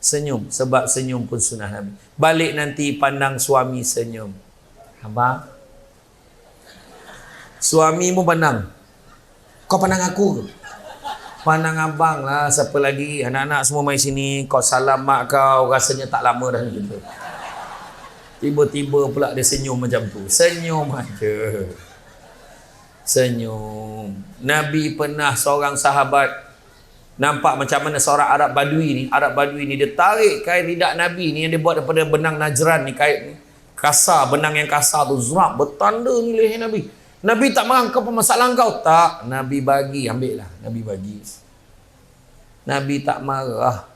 Senyum. Sebab senyum pun sunnah Nabi. Balik nanti pandang suami senyum. Abang, suamimu pandang. Kau pandang aku. Pandang abang lah. Siapa lagi? Anak-anak semua mai sini. Kau salam mak kau. Rasanya tak lama dah gitu. Tiba-tiba pula dia senyum macam tu. Senyum aja. Senyum. Nabi pernah seorang sahabat nampak macam mana seorang Arab Badui ni. Arab Badui ni dia tarik kain lidak Nabi ni yang dia buat daripada benang Najran ni. Kain ni kasar, benang yang kasar tu. Zrap, bertanda ni leher Nabi. Nabi tak marah, kau masalah kau? Tak. Nabi bagi, ambil lah. Nabi bagi. Nabi tak marah.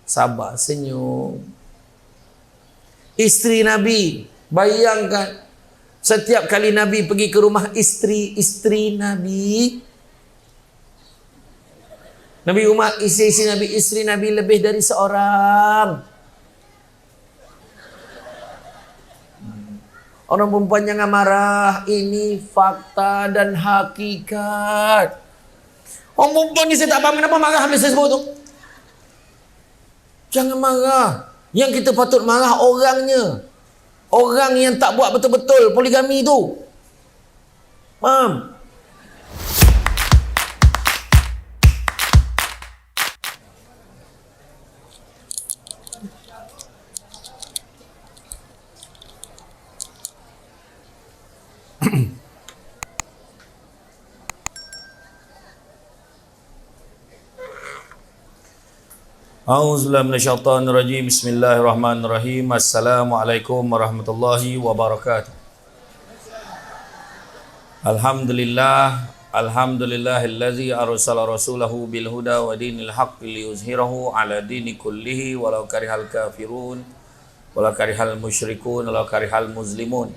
Sabar, senyum. Isteri Nabi, bayangkan. Setiap kali Nabi pergi ke rumah isteri Nabi. Nabi rumah isteri Nabi lebih dari seorang. Orang perempuan jangan marah. Ini fakta dan hakikat. Orang perempuan ni saya tak faham kenapa marah habis saya sebut tu. Jangan marah. Yang kita patut marah orangnya. Orang yang tak buat betul-betul poligami tu. Faham? A'udzubillahi minasyaitonirrajim. Bismillahirrahmanirrahim. Assalamualaikum warahmatullahi wabarakatuh. Alhamdulillahillazi arsala rasulahu bil huda wa dinil haqqi liyuzhirahu ala dini kullihi walau karihal kafirun walau karihal musyrikun walau karihal muslimun.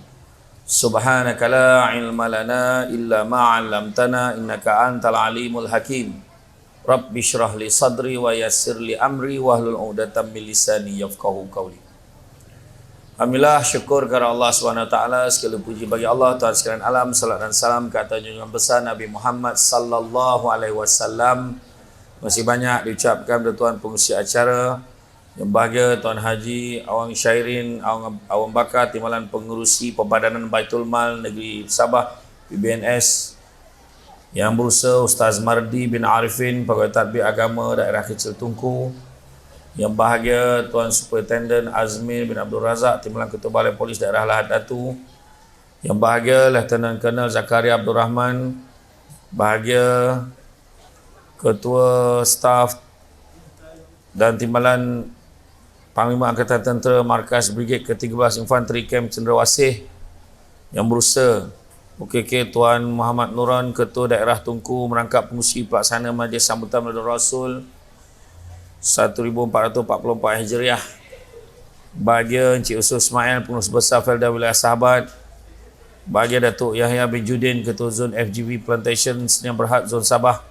Subhanaka la ilma lana illa ma 'allamtana innaka antal alimul hakim. Rabbi syrah li sadri wa yassir li amri wahlul 'uqdatam min lisani yafqahu qawli. Alhamdulillah, syukur kepada Allah SWT. Segala puji bagi Allah Tuhan sekalian alam. Salat dan salam ke atas junjungan besar Nabi Muhammad sallallahu alaihi wasallam. Masih banyak diucapkan kepada tuan pengurusi acara yang bahagia, Tuan Haji Awang Syairin Awang Bakar, Timbalan Pengurusi Perbadanan Baitul Mal Negeri Sabah PBNS. Yang berusaha Ustaz Mardi bin Arifin, Pegawai Tadbir Agama Daerah Kecil Tunku. Yang bahagia Tuan Superintendent Azmir bin Abdul Razak, Timbalan Ketua Balai Polis Daerah Lahad Datu. Yang bahagia Lieutenant Colonel Zakaria Abdul Rahman. Bahagia Ketua Staf dan Timbalan Panglima Angkatan Tentera Markas Brigade ke-13 Infanteri Kem Cendrawasih. Yang berusaha OKK Tuan Muhammad Nuran, Ketua Daerah Tunku, merangkap pengurusi pelaksana Majlis Sambutan Maulid Rasul 1444 Hijriah. Bahagia Encik Usul Ismail, Pengurus Besar Felda Wilayah Sahabat. Bahagia Datuk Yahya bin Judin, Ketua Zon FGV Plantation Sdn Bhd Zon Sabah.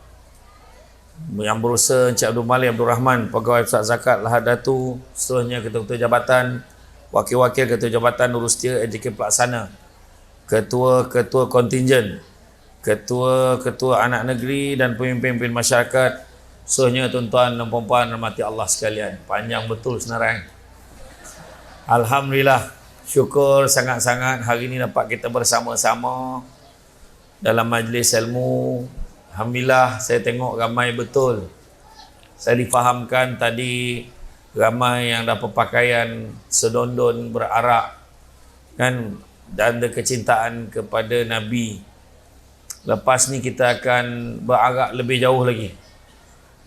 Yang berusaha Encik Abdul Malik Abdul Rahman, Pegawai Pusat Zakat Lahad Datu. Seterusnya Ketua-Ketua Jabatan, Wakil-Wakil Ketua Jabatan Urustia AJK Pelaksana, Ketua-Ketua Kontingen, Ketua-Ketua Anak Negeri dan pemimpin-pemimpin masyarakat. Seterusnya tuan-tuan dan puan-puan rahmati Allah sekalian. Panjang betul senarai. Alhamdulillah, syukur sangat-sangat hari ini dapat kita bersama-sama dalam majlis ilmu. Alhamdulillah, saya tengok ramai betul. Saya difahamkan tadi ramai yang dapat pakaian sedondon berarak kan, dan ada kecintaan kepada Nabi. Lepas ni kita akan berarak lebih jauh lagi.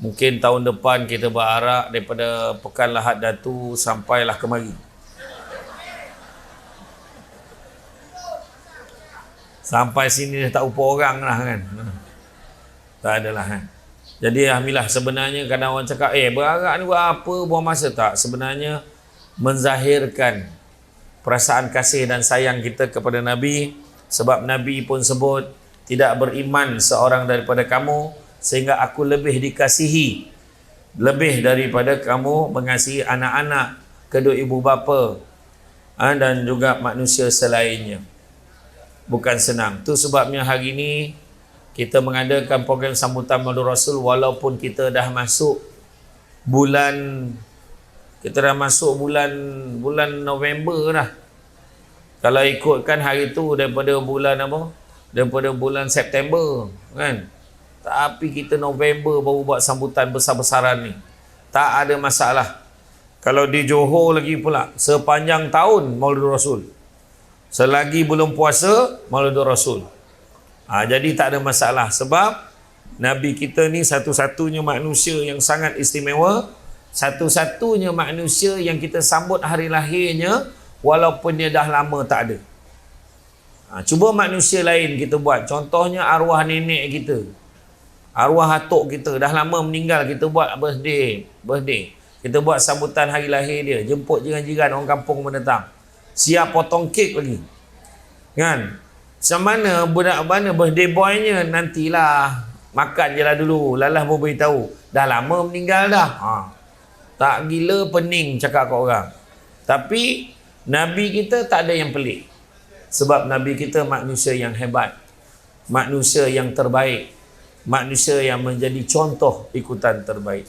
Mungkin tahun depan kita berarak daripada Pekan Lahad Datu sampailah kemari. Sampai sini dah tak upa orang lah kan. Tak adalah kan. Jadi alhamdulillah, sebenarnya kadang orang cakap berarak ni buat apa, buang masa. Tak, sebenarnya menzahirkan perasaan kasih dan sayang kita kepada Nabi. Sebab Nabi pun sebut, tidak beriman seorang daripada kamu sehingga aku lebih dikasihi, lebih daripada kamu mengasihi anak-anak, kedua ibu bapa dan juga manusia selainnya. Bukan senang. Itu sebabnya hari ini kita mengadakan program sambutan Maulid Rasul walaupun kita dah masuk bulan, kita dah masuk bulan November dah. Kalau ikutkan hari tu daripada bulan apa? Daripada bulan September kan. Tapi kita November baru buat sambutan besar-besaran ni. Tak ada masalah. Kalau di Johor lagi pula, sepanjang tahun Maulid Rasul. Selagi belum puasa, Maulid Rasul. Jadi tak ada masalah. Sebab Nabi kita ni satu-satunya manusia yang sangat istimewa. Satu-satunya manusia yang kita sambut hari lahirnya walaupun dia dah lama tak ada. Cuba manusia lain kita buat. Contohnya arwah nenek kita, arwah atuk kita dah lama meninggal, kita buat birthday. Kita buat sambutan hari lahir dia, jemput jiran-jiran orang kampung mendatang, siap potong kek lagi kan. Macam mana budak mana birthday boynya, nantilah makan je lah dulu, lalas pun beritahu dah lama meninggal dah. Tak gila pening cakap kat orang. Tapi Nabi kita tak ada yang pelik. Sebab Nabi kita manusia yang hebat, manusia yang terbaik, manusia yang menjadi contoh ikutan terbaik.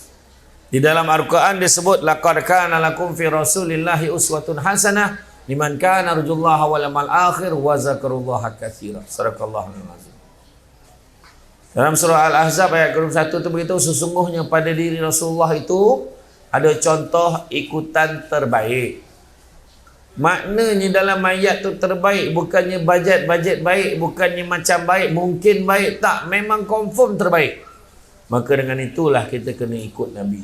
Di dalam Al-Quran disebut laqad kana lakum fi rasulillahi uswatun hasanah liman kana arjullaha wal yawmal akhir wa zakarullaha katsira. Sadaqallahu azim. Dalam surah Al-Ahzab ayat ke-21 itu beritahu sesungguhnya pada diri Rasulullah itu ada contoh ikutan terbaik. Maknanya dalam ayat tu terbaik bukannya bajet baik, bukannya macam baik, mungkin baik, tak, memang confirm terbaik. Maka dengan itulah kita kena ikut Nabi.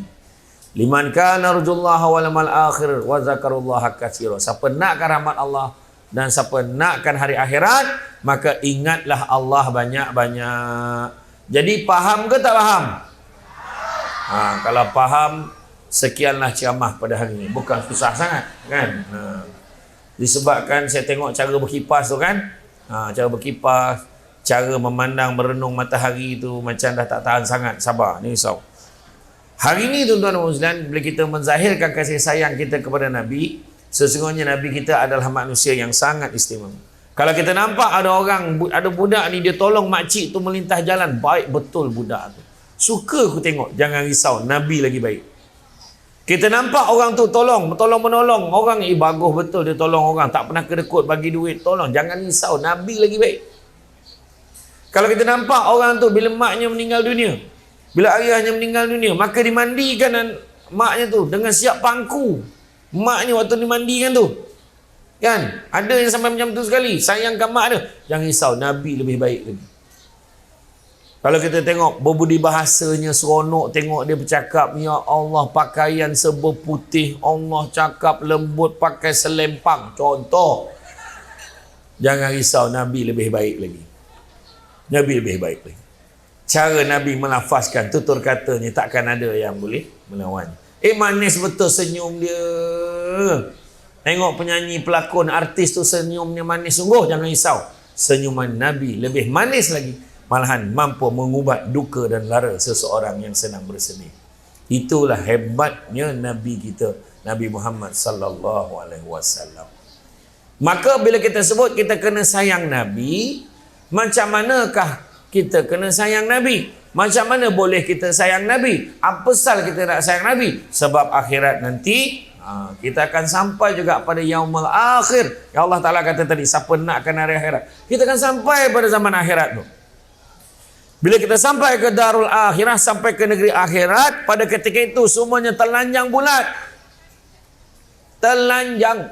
Liman kana arjullaha wal yawmal akhir wa zakarullaha katsira. Siapa nakkan rahmat Allah dan siapa nakkan hari akhirat, maka ingatlah Allah banyak-banyak. Jadi faham ke tak faham? Kalau faham, sekianlah ceramah pada hari ini. Bukan susah sangat kan. Disebabkan saya tengok cara berkipas tu kan. Cara berkipas, cara memandang merenung matahari tu macam dah tak tahan sangat. Sabar, ni risau. Hari ini tuan-tuan dan puan-puan, bila kita menzahirkan kasih sayang kita kepada Nabi, sesungguhnya Nabi kita adalah manusia yang sangat istimewa. Kalau kita nampak ada orang, ada budak ni dia tolong makcik tu melintas jalan, baik betul budak tu. Suka aku tengok, jangan risau, Nabi lagi baik. Kita nampak orang tu tolong-menolong orang, bagus betul dia tolong orang, tak pernah kedekut bagi duit, tolong, jangan risau, Nabi lagi baik. Kalau kita nampak orang tu bila maknya meninggal dunia, bila ayahnya meninggal dunia, maka dimandikan maknya tu dengan siap pangku. Maknya waktu dimandikan tu kan, ada yang sampai macam tu sekali, sayangkan mak dia, jangan risau, Nabi lebih baik lagi. Kalau kita tengok berbudi bahasanya seronok, tengok dia bercakap, ya Allah pakaian serba putih, Allah cakap lembut pakai selempang, contoh. Jangan risau, Nabi lebih baik lagi. Nabi lebih baik lagi. Cara Nabi melafazkan tutur katanya takkan ada yang boleh melawan. Manis betul senyum dia. Tengok penyanyi, pelakon, artis tu senyumnya manis sungguh, jangan risau. Senyuman Nabi lebih manis lagi. Malahan mampu mengubat duka dan lara seseorang yang sedang bersedih. Itulah hebatnya Nabi kita, Nabi Muhammad sallallahu alaihi wasallam. Maka bila kita sebut kita kena sayang Nabi, macam manakah kita kena sayang Nabi? Macam mana boleh kita sayang Nabi? Apa pasal kita nak sayang Nabi? Sebab akhirat nanti kita akan sampai juga pada yaumul akhir. Ya Allah Ta'ala kata tadi, siapa nakkan hari akhirat, kita akan sampai pada zaman akhirat tu. Bila kita sampai ke darul akhirah, sampai ke negeri akhirat, pada ketika itu semuanya telanjang bulat. Telanjang.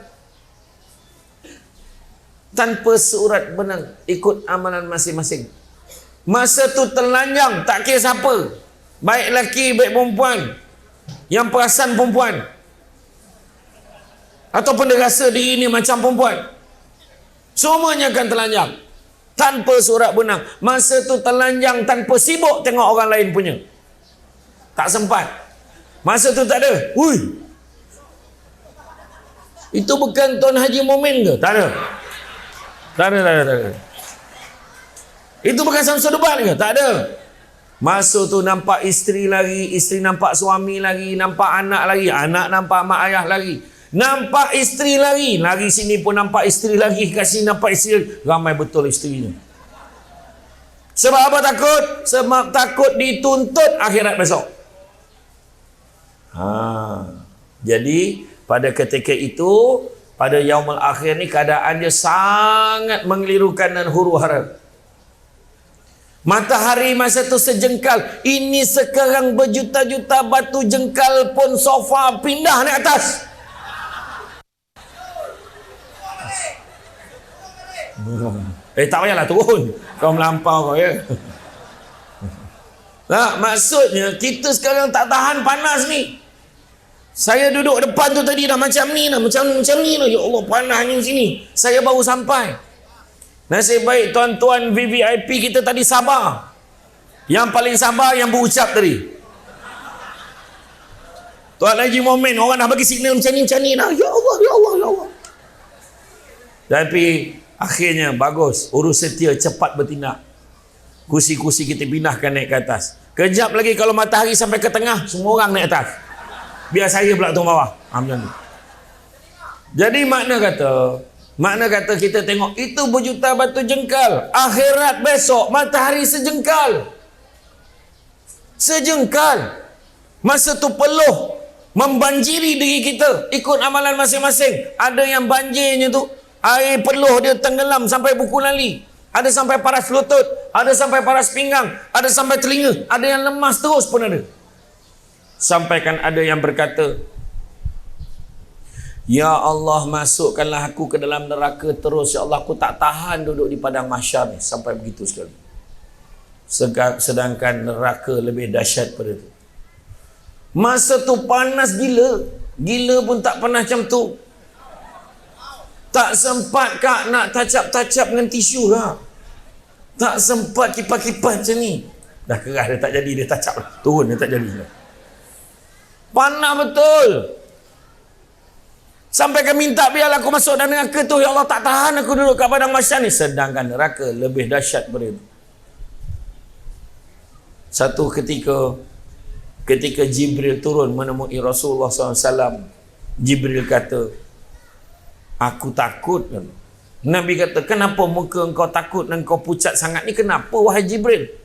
Tanpa seurat benang, ikut amalan masing-masing. Masa tu telanjang, tak kira siapa. Baik lelaki, baik perempuan. Yang perasan perempuan. Ataupun dia rasa diri ini macam perempuan. Semuanya akan telanjang. Tanpa surat benang. Masa tu telanjang tanpa sibuk tengok orang lain punya. Tak sempat. Masa tu tak ada. Hui. Itu bukan Tuan Haji Momen ke? Tak ada. Tak ada. Itu bukan Samsul Debat ke? Tak ada. Masa tu nampak isteri lagi, isteri nampak suami lagi, nampak anak lagi, anak nampak mak ayah lagi. Nampak isteri lagi, lagi sini pun nampak isteri lagi, kat sini nampak isteri, ramai betul isterinya. Sebab apa takut? Sebab takut dituntut akhirat besok. Jadi pada ketika itu, pada yaumul akhir ni keadaan dia sangat mengelirukan dan huru-hara. Matahari masa tu sejengkal. Ini sekarang berjuta-juta batu jengkal pun sofa pindah naik atas. Tak payahlah turun. Kau melampau kau ya. Maksudnya kita sekarang tak tahan panas ni. Saya duduk depan tu tadi dah macam ni dah. Macam ni lah. Ya Allah, panas ni sini. Saya baru sampai. Nasib baik tuan-tuan VVIP kita tadi sabar. Yang paling sabar yang berucap tadi. Tuan Haji Momen, orang dah bagi signal macam ni dah. Ya Allah, ya Allah, ya Allah. Tapi akhirnya bagus. Urus setia cepat bertindak. Kursi-kursi kita pindahkan naik ke atas. Kejap lagi kalau matahari sampai ke tengah, semua orang naik atas. Biar saya pula turun bawah. Macam tu. Jadi makna kata kita tengok itu berjuta batu jengkal. Akhirat besok matahari sejengkal. Sejengkal. Masa tu peluh membanjiri diri kita ikut amalan masing-masing. Ada yang banjirnya tu air peluh dia tenggelam sampai buku lali. Ada sampai paras lutut, ada sampai paras pinggang, ada sampai telinga, ada yang lemas terus pun ada. Sampaikan ada yang berkata, Ya Allah, masukkanlah aku ke dalam neraka terus. Ya Allah, aku tak tahan duduk di padang mahsyar ni. Sampai begitu sekali. Sedangkan neraka lebih dahsyat pada itu. Masa tu panas gila. Gila pun tak pernah macam tu. Tak sempat kak nak tacap-tacap dengan tisu lah. Tak sempat kipas-kipas macam ni. Dah keras dia tak jadi, dia tacap lah. Turun dia tak jadi lah. Panas betul. Sampai kan minta biarlah aku masuk dalam neraka tu. Ya Allah, tak tahan aku duduk kat padang mahsyar ni. Sedangkan neraka lebih dahsyat daripada itu. Satu ketika Jibril turun menemui Rasulullah SAW, Jibril kata, aku takut. Nabi kata, kenapa muka engkau takut dan engkau pucat sangat ni? Kenapa wahai Jibril?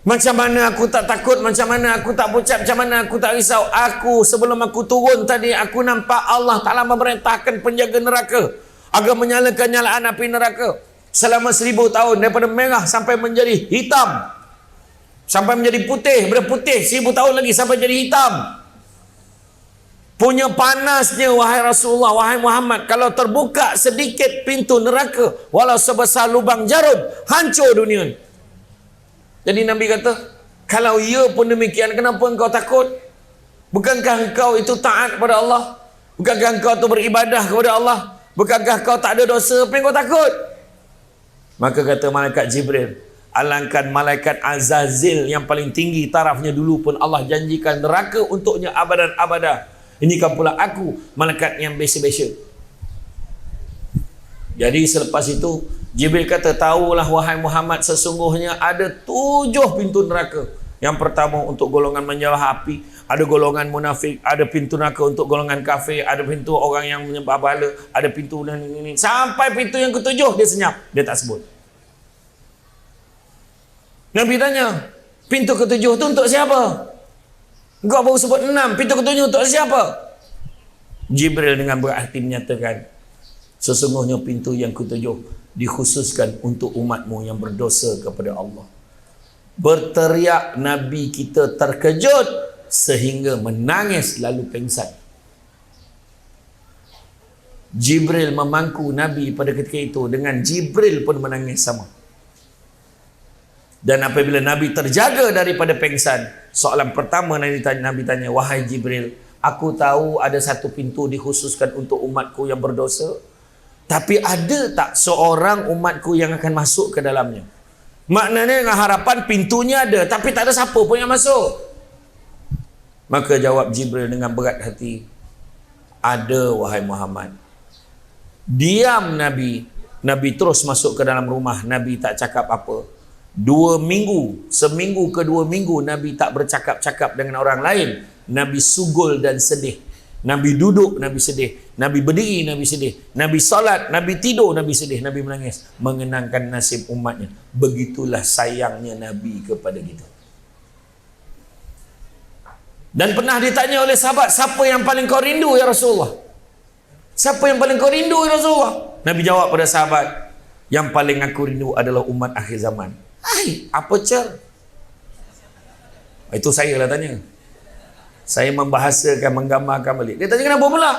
Macam mana aku tak takut, macam mana aku tak pucat, macam mana aku tak risau? Aku sebelum aku turun tadi, aku nampak Allah Ta'ala memerintahkan penjaga neraka agar menyalakan nyalaan api neraka selama 1000 tahun, daripada merah sampai menjadi hitam, sampai menjadi putih, berputih 1000 tahun lagi sampai jadi hitam. Punya panasnya wahai Rasulullah, wahai Muhammad, kalau terbuka sedikit pintu neraka, walau sebesar lubang jarum, hancur dunia. Jadi Nabi kata, kalau ia pun demikian, kenapa engkau takut? Bukankah engkau itu taat kepada Allah? Bukankah engkau itu beribadah kepada Allah? Bukankah engkau tak ada dosa? Apa yang kau takut? Maka kata malaikat Jibril, alangkan malaikat Azazil yang paling tinggi tarafnya dulu pun Allah janjikan neraka untuknya abadan-abadah. Ini kan pula aku, malaikat yang biasa-biasa. Jadi selepas itu Jibril kata, tahulah wahai Muhammad, sesungguhnya ada 7 pintu neraka. Yang pertama untuk golongan menyalah api, ada golongan munafik, ada pintu neraka untuk golongan kafir, ada pintu orang yang menyembah berhala, ada pintu dan ini. Sampai pintu yang ke-7 dia senyap, dia tak sebut. Nabi tanya, pintu ke-7 tu untuk siapa? Engkau baru sebut 6, pintu ke-7 untuk siapa? Jibril dengan berhati menyatakan, sesungguhnya pintu yang ke-7 dikhususkan untuk umatmu yang berdosa kepada Allah. Berteriak Nabi kita terkejut sehingga menangis lalu pingsan. Jibril memangku Nabi pada ketika itu, dengan Jibril pun menangis sama. Dan apabila Nabi terjaga daripada pingsan, soalan pertama Nabi tanya, wahai Jibril, aku tahu ada satu pintu dikhususkan untuk umatku yang berdosa, tapi ada tak seorang umatku yang akan masuk ke dalamnya? Maknanya dengan harapan pintunya ada, tapi tak ada siapa pun yang masuk. Maka jawab Jibril dengan berat hati, ada wahai Muhammad. Diam Nabi. Nabi terus masuk ke dalam rumah. Nabi tak cakap apa. 2 minggu, seminggu ke 2 minggu Nabi tak bercakap-cakap dengan orang lain. Nabi sugul dan sedih. Nabi duduk, Nabi sedih. Nabi berdiri, Nabi sedih. Nabi salat, Nabi tidur, Nabi sedih. Nabi menangis, mengenangkan nasib umatnya. Begitulah sayangnya Nabi kepada kita. Dan pernah ditanya oleh sahabat, siapa yang paling kau rindu ya Rasulullah? Siapa yang paling kau rindu ya Rasulullah? Nabi jawab pada sahabat, yang paling aku rindu adalah umat akhir zaman. Hai, apa cer? Itu saya lah tanya. Saya membahasakan, menggambarkan balik. Dia tanya, kenapa pula?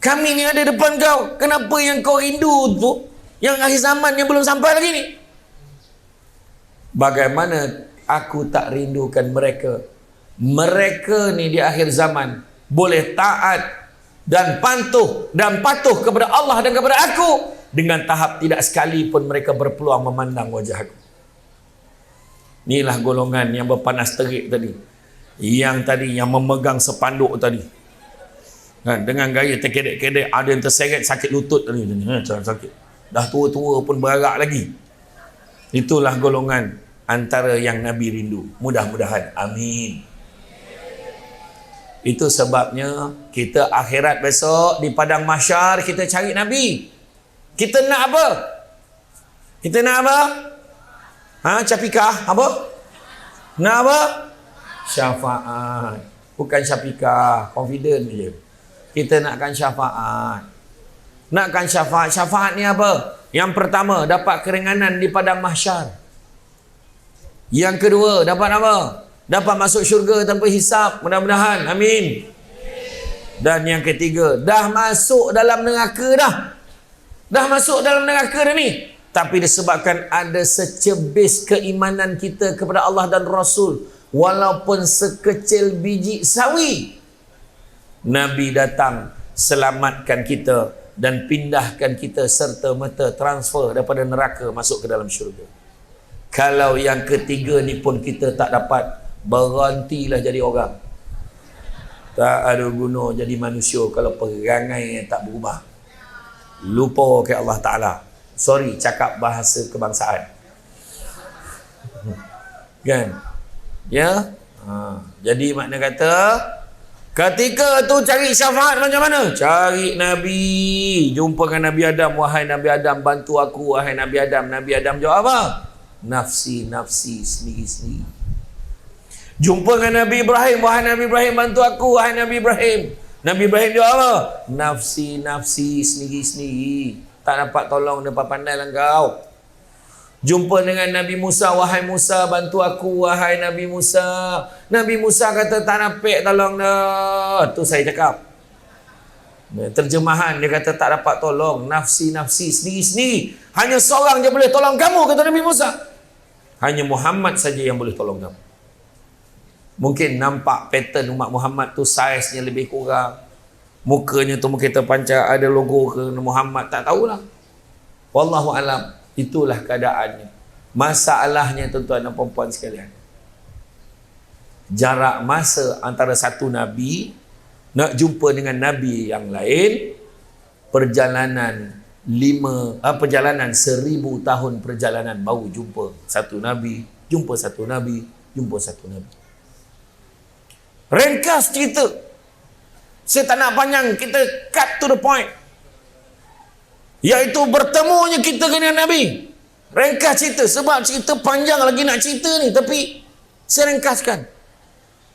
Kami ni ada depan kau. Kenapa yang kau rindu tu, yang akhir zaman yang belum sampai lagi ni? Bagaimana aku tak rindukan mereka? Mereka ni di akhir zaman boleh taat dan patuh kepada Allah dan kepada aku dengan tahap tidak sekalipun mereka berpeluang memandang wajah aku. Inilah golongan yang berpanas terik tadi, yang memegang sepanduk tadi, dengan gaya terkedek-kedek, ada yang terseret sakit lutut tadi, sakit, dah tua-tua pun berarak lagi. Itulah golongan antara yang Nabi rindu. Mudah-mudahan, amin. Itu sebabnya kita akhirat besok di padang mahsyar kita cari Nabi. Kita nak apa? Kita nak apa? Capikah? Apa? Nak apa? Syafaat. Bukan syapikah, confident je. Kita nakkan syafaat. Nakkan syafaat. Syafaat ni apa? Yang pertama, dapat keringanan di padang mahsyar. Yang kedua, dapat apa? Dapat masuk syurga tanpa hisap. Mudah-mudahan. Amin. Dan yang ketiga, dah masuk dalam neraka dah. Dah masuk dalam neraka dah ni. Tapi disebabkan ada secebis keimanan kita kepada Allah dan Rasul, walaupun sekecil biji sawi, Nabi datang selamatkan kita dan pindahkan kita serta merta transfer daripada neraka masuk ke dalam syurga. Kalau yang ketiga ni pun kita tak dapat, berhentilah jadi orang. Tak ada guna jadi manusia kalau perangai tak berubah. Lupa ke Allah Ta'ala. Sorry, cakap bahasa kebangsaan. Kan? Ya? Jadi makna kata, ketika tu cari syafaat macam mana? Cari Nabi. Jumpa dengan Nabi Adam. Wahai Nabi Adam, bantu aku. Wahai Nabi Adam. Nabi Adam jawab apa? Nafsi, nafsi, sendiri-sendiri. Jumpa dengan Nabi Ibrahim. Wahai Nabi Ibrahim, bantu aku. Wahai Nabi Ibrahim. Nabi Ibrahim jawab apa? Nafsi, nafsi, sendiri-sendiri. Tak dapat tolong, dapat pandai lah kau. Jumpa dengan Nabi Musa. Wahai Musa, bantu aku. Wahai Nabi Musa. Nabi Musa kata tak napik tolong dah. Tu saya cakap. Terjemahan dia kata tak dapat tolong. Nafsi, nafsi, sendiri-sendiri. Hanya seorang je boleh tolong kamu, kata Nabi Musa. Hanya Muhammad saja yang boleh tolong kamu. Mungkin nampak pattern umat Muhammad tu saiznya lebih kurang. Mukanya tu mungkin terpancar ada logo ke Muhammad, tak tahulah. Wallahu alam. Itulah keadaannya. Masalahnya tuan-tuan dan puan-puan sekalian, jarak masa antara satu Nabi nak jumpa dengan Nabi yang lain, perjalanan 1000 tahun perjalanan baru jumpa satu Nabi, jumpa satu Nabi, jumpa satu Nabi. Ringkas cerita. Saya tak nak panjang, kita cut to the point. Iaitu bertemunya kita dengan Nabi. Ringkas cerita, sebab cerita panjang lagi nak cerita ni, tapi saya ringkaskan.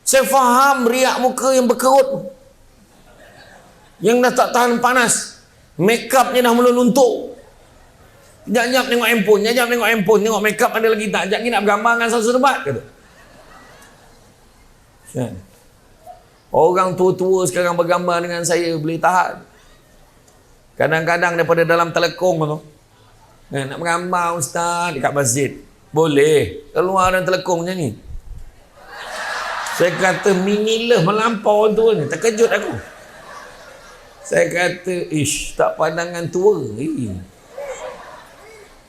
Saya faham riak muka yang berkerut, yang dah tak tahan panas, make upnya dah mula luntur. Sekejap tengok handphone, tengok make up ada lagi tak, sekejap lagi nak bergambar dengan satu debat kata. Kan? Orang tua-tua sekarang bergambar dengan saya boleh tahan. Kadang-kadang daripada dalam telekong tu, nak bergambar ustaz dekat masjid, boleh keluar dalam telekong macam ni. Saya kata minilah melampau tu ni, terkejut aku. Saya kata ish, tak pandangan tua.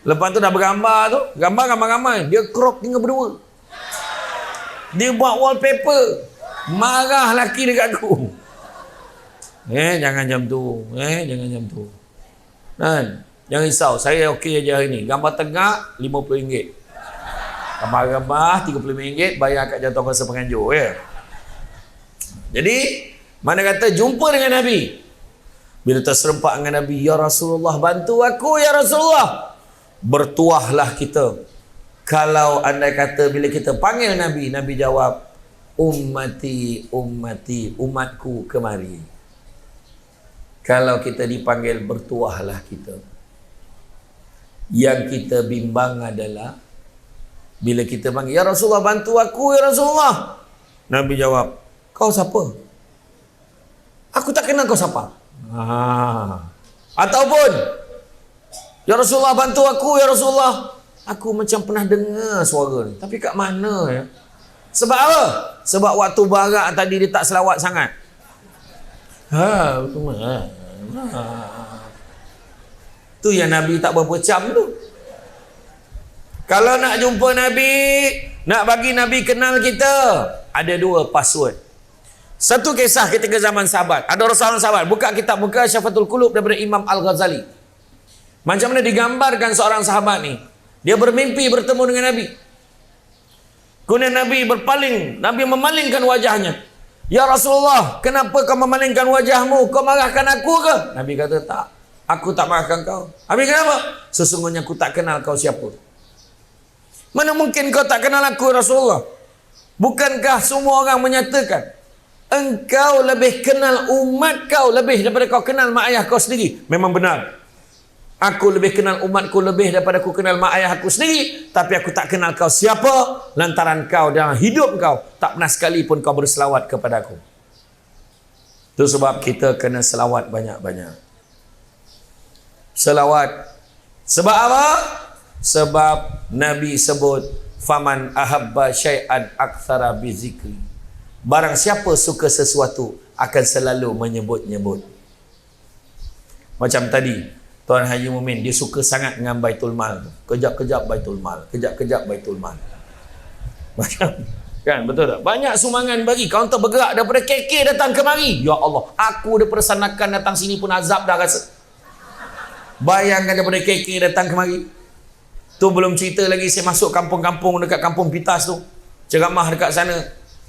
Lepas tu dah bergambar tu, gambar ramai-ramai, dia crop tinggal berdua. Dia buat wallpaper. Marah laki dekat aku. Jangan jam tu. Jangan jam tu. Kan? Jangan risau. Saya okey aja hari ni. Gambar tegak RM50. Gambar-gambar RM35. Bayar kat jatuh kuasa penganjur. Ya? Jadi, mana kata jumpa dengan Nabi. Bila terserempak dengan Nabi, ya Rasulullah, bantu aku ya Rasulullah. Bertuahlah kita. Kalau andai kata bila kita panggil Nabi, Nabi jawab, ummati, ummati, umatku kemari. Kalau kita dipanggil, bertuahlah kita. Yang kita bimbang adalah bila kita panggil, ya Rasulullah bantu aku ya Rasulullah. Nabi jawab, kau siapa? Aku tak kenal kau siapa. Ataupun, ya Rasulullah bantu aku ya Rasulullah. Aku macam pernah dengar suara ni, tapi kat mana ya? Sebab apa? Sebab waktu barak tadi dia tak selawat sangat. Tu yang Nabi tak berapa cam tu. Kalau nak jumpa Nabi, nak bagi Nabi kenal kita, ada dua password. Satu kisah ketika zaman sahabat. Ada orang sahabat, buka kitab muka Syafatul Qulub daripada Imam Al-Ghazali. Macam mana digambarkan seorang sahabat ni. Dia bermimpi bertemu dengan Nabi. Kemudian Nabi berpaling, Nabi memalingkan wajahnya. Ya Rasulullah, kenapa kau memalingkan wajahmu? Kau marahkan aku ke? Nabi kata, tak. Aku tak marahkan kau. Nabi kenapa? Sesungguhnya aku tak kenal kau siapa. Mana mungkin kau tak kenal aku Rasulullah? Bukankah semua orang menyatakan engkau lebih kenal umat kau lebih daripada kau kenal mak ayah kau sendiri? Memang benar. Aku lebih kenal umatku lebih daripada aku kenal mak ayah aku sendiri. Tapi aku tak kenal kau siapa, lantaran kau dalam hidup kau tak pernah sekalipun kau berselawat kepada aku. Itu sebab kita kena selawat banyak-banyak. Selawat. Sebab apa? Sebab Nabi sebut, faman ahabba syai'an aktsara bizikri. Barang siapa suka sesuatu akan selalu menyebut-nyebut. Macam tadi Tuan Haji Mumin, dia suka sangat dengan Baitul Mal. Kejap-kejap Baitul Mal, kejap-kejap Baitul Mal. Macam kan, betul tak? Banyak sumbangan bagi. Kaunter bergerak daripada KK datang kemari. Ya Allah, aku daripada Sanakan datang sini pun azab dah rasa. Bayangkan daripada KK datang kemari. Tu belum cerita lagi saya masuk kampung-kampung dekat kampung Pitas tu. Ceramah dekat sana.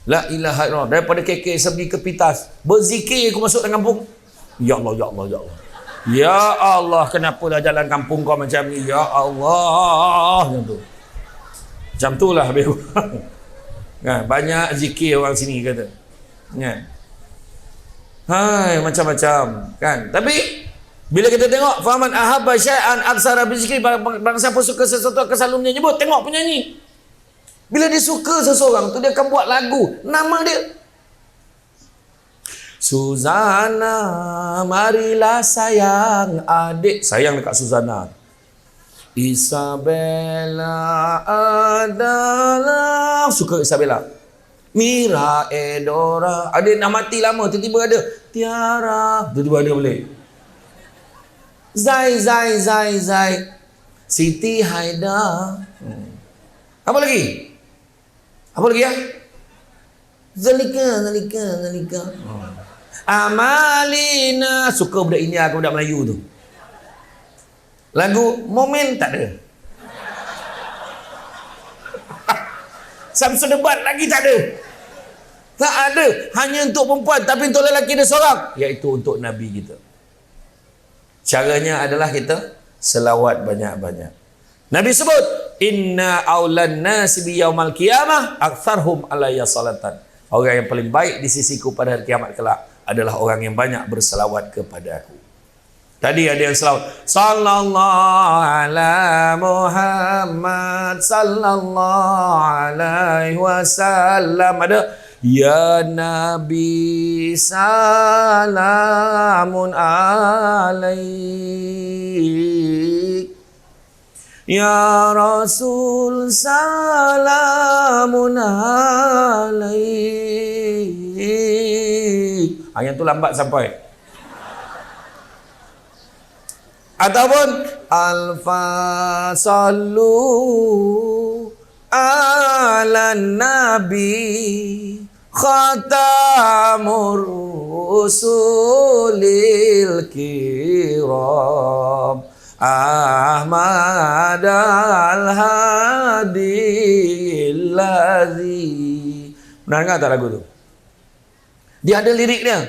La ilaha illallah. Daripada KK saya pergi ke Pitas. Berzikir aku masuk dalam kampung. Ya Allah, ya Allah, ya Allah. Ya Allah, kenapalah jalan kampung kau macam ni? Ya Allah. Macam tu. Macam tu lah habis kurang. Kan? Banyak zikir orang sini kata. Kan? Hai, macam-macam. Kan? Tapi bila kita tengok faman ahabba syai'an aktsara bizikri, barang siapa suka sesuatu akan selalu menyebut. Tengok penyanyi. Bila dia suka seseorang tu, dia akan buat lagu. Nama dia Suzana, marilah sayang adik. Sayang dekat Suzana. Isabella adalah, suka Isabella. Mira Edora. Adik nak mati lama, tiba-tiba ada Tiara, tiba-tiba ada boleh. Zai Siti Haida. Apa lagi? Apa lagi ya? Zalika. Amalina. Suka budak India ke budak Melayu tu. Lagu Momen tak ada. Samsul Debat lagi tak ada. Tak ada. Hanya untuk perempuan, tapi untuk lelaki dia seorang, iaitu untuk Nabi kita. Caranya adalah kita selawat banyak-banyak. Nabi sebut, inna aulan nasi bi yaumal qiyamah aktsarhum alayya salatan. Orang yang paling baik di sisiku pada hari kiamat kelak adalah orang yang banyak berselawat kepada aku. Tadi ada yang selawat, sallallahu ala Muhammad sallallahu alaihi wasallam. Ada ya Nabi salamun alaik, ya Rasul salamun alaik. Yang tu lambat sampai. Ataupun alfa sallu ala nabi khatamur rusulil kiram Ahmad al-hadi allazi. Pernah dengar tak lagu tu? Dia ada lirik dia.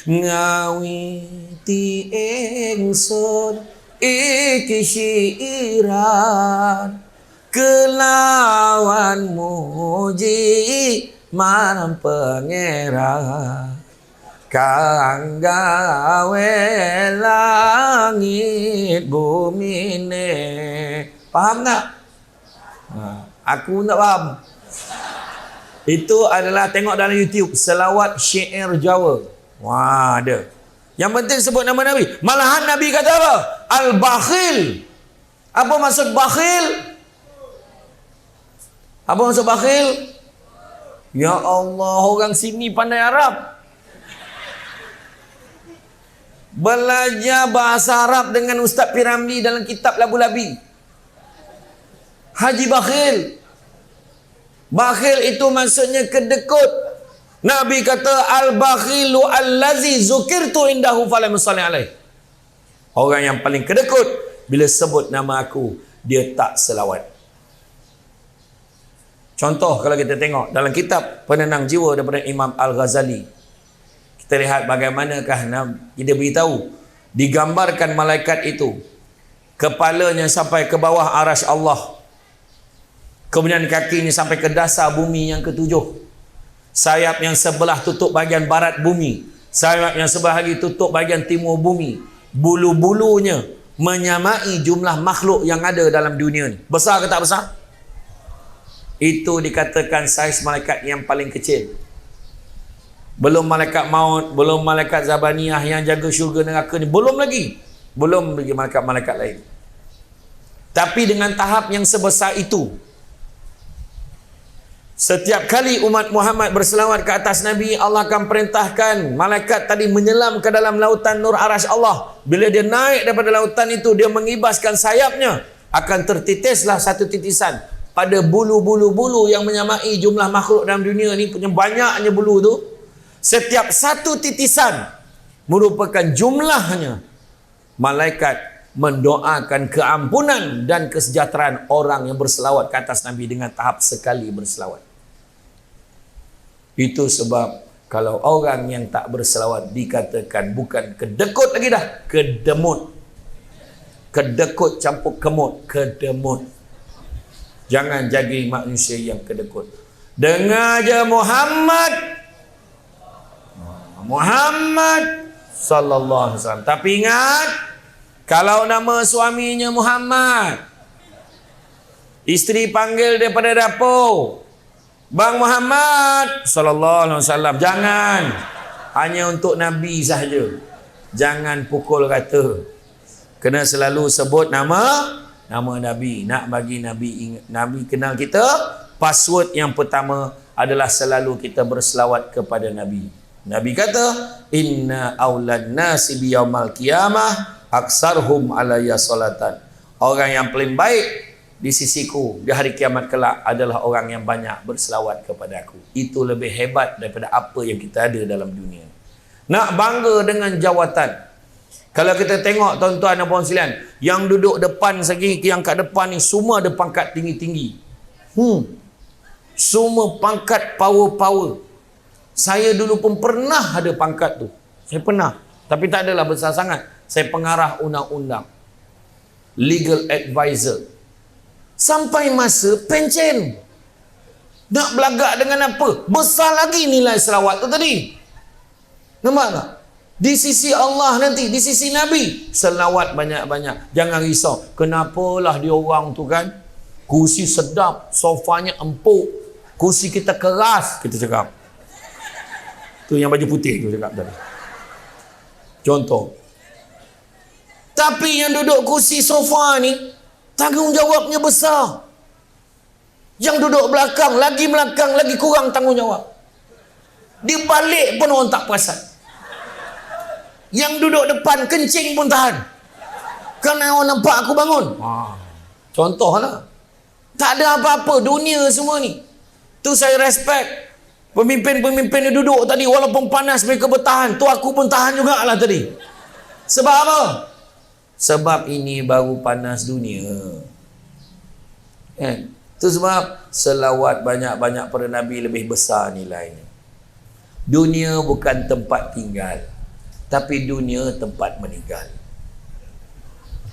Ngawiti ingsun iki syiiran kelawan muji marang pangeran kang gawe langit bumi ne. Faham tak? Aku tak faham. Itu adalah tengok dalam YouTube selawat syair Jawa. Wah, ada. Yang penting sebut nama Nabi. Malahan Nabi kata apa? Al-bakhil. Apa maksud bakhil? Apa maksud bakhil? Ya Allah, orang sini pandai Arab. Belajar bahasa Arab dengan Ustaz Piramli dalam kitab Labu-Labi. Haji bakhil. Bakhil itu maksudnya kedekut. Nabi kata al-bakhilu allazi zukirtu indahu falam yusalli alaih. Orang yang paling kedekut bila sebut nama aku dia tak selawat. Contoh kalau kita tengok dalam kitab Penenang Jiwa daripada Imam Al-Ghazali, kita lihat bagaimanakah kita beritahu digambarkan malaikat itu kepalanya sampai ke bawah arasy Allah, kemudian kakinya sampai ke dasar bumi yang ketujuh, sayap yang sebelah tutup bahagian barat bumi, sayap yang sebelah lagi tutup bahagian timur bumi, bulu-bulunya menyamai jumlah makhluk yang ada dalam dunia ni. Besar ke tak besar? Itu dikatakan saiz malaikat yang paling kecil. Belum malaikat maut, belum malaikat Zabaniyah yang jaga syurga neraka ni, belum lagi malaikat-malaikat lain. Tapi dengan tahap yang sebesar itu, setiap kali umat Muhammad berselawat ke atas Nabi, Allah akan perintahkan malaikat tadi menyelam ke dalam lautan nur arasy Allah. Bila dia naik daripada lautan itu, dia mengibaskan sayapnya, akan tertitislah satu titisan pada bulu-bulu yang menyamai jumlah makhluk dalam dunia ni, punya banyaknya bulu tu. Setiap satu titisan merupakan jumlahnya malaikat mendoakan keampunan dan kesejahteraan orang yang berselawat ke atas Nabi dengan tahap sekali berselawat. Itu sebab kalau orang yang tak berselawat dikatakan bukan kedekut lagi dah, kedemut. Kedekut campur kemut, kedemut. Jangan jadi manusia yang kedekut. Dengar je Muhammad sallallahu alaihi wasallam. Tapi ingat, kalau nama suaminya Muhammad, isteri panggil daripada dapur, Bang Muhammad sallallahu alaihi wasallam, jangan. Hanya untuk Nabi sahaja. Jangan pukul rata. Kena selalu sebut nama Nabi. Nak bagi Nabi kenal kita, password yang pertama adalah selalu kita berselawat kepada Nabi. Nabi kata, inna aulad nasi biyaumal qiyamah aksarhum alayya salatan. Orang yang paling baik di sisiku di hari kiamat kelak adalah orang yang banyak berselawat kepada aku. Itu lebih hebat daripada apa yang kita ada dalam dunia. Nak bangga dengan jawatan. Kalau kita tengok tuan-tuan dan puan sekalian, yang duduk depan lagi, yang kat depan ni semua ada pangkat tinggi-tinggi. Semua pangkat power-power. Saya dulu pun pernah ada pangkat tu. Saya pernah. Tapi tak adalah besar sangat. Saya pengarah undang-undang. Legal advisor. Sampai masa pencen. Nak belagak dengan apa? Besar lagi nilai selawat tu tadi. Nampak tak? Di sisi Allah nanti, di sisi Nabi, selawat banyak-banyak. Jangan risau. Kenapalah dia orang tu kan? Kursi sedap, sofanya empuk. Kursi kita keras, kita cakap. Tu yang baju putih tu cakap tadi. Contoh. Tapi yang duduk kursi sofa ni, tanggungjawabnya besar. Yang duduk belakang, lagi kurang tanggungjawab. Di balik pun orang tak perasan. Yang duduk depan kencing pun tahan. Kerana orang nampak aku bangun. Contohlah. Tak ada apa-apa dunia semua ni. Tu saya respect. Pemimpin-pemimpin yang duduk tadi, walaupun panas mereka bertahan. Tu aku pun tahan jugalah tadi. Sebab apa? Sebab ini baru panas dunia. Itu sebab selawat banyak-banyak pada Nabi lebih besar nilainya. Dunia bukan tempat tinggal, tapi dunia tempat meninggal.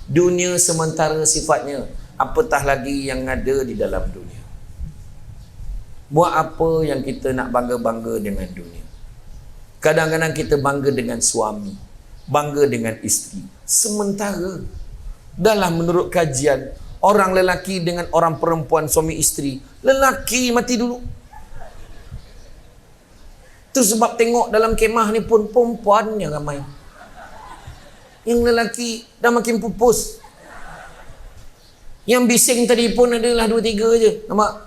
Dunia sementara sifatnya, apatah lagi yang ada di dalam dunia. Buat apa yang kita nak bangga-bangga dengan dunia? Kadang-kadang kita bangga dengan suami, bangga dengan isteri. Sementara dalam menurut kajian, orang lelaki dengan orang perempuan suami isteri, lelaki mati dulu. Itu sebab tengok dalam kemah ni pun perempuan yang ramai. Yang lelaki dah makin pupus. Yang bising tadi pun adalah 2-3 je. Nampak?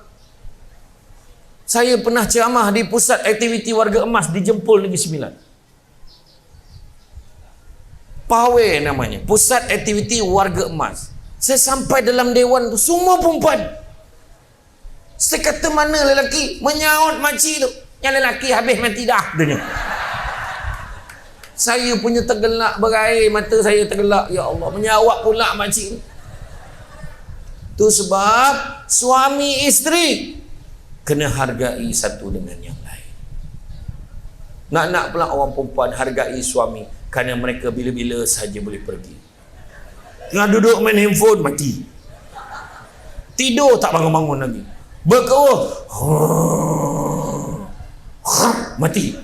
Saya pernah ceramah di pusat aktiviti warga emas di Jempol Negeri Sembilan. Pawe namanya, pusat aktiviti warga emas. Saya sampai dalam dewan tu, semua perempuan. Saya kata, mana lelaki? Menyaut makcik tu. Yang lelaki habis mati dah, katanya. Saya punya tergelak berair, mata saya tergelak. Ya Allah, menyawak pula makcik tu. Tu sebab suami isteri kena hargai satu dengan yang lain. Nak pula orang perempuan hargai suami, kerana mereka bila-bila saja boleh pergi. Tengah duduk main handphone, mati. Tidur tak bangun-bangun lagi. Berkauh, mati.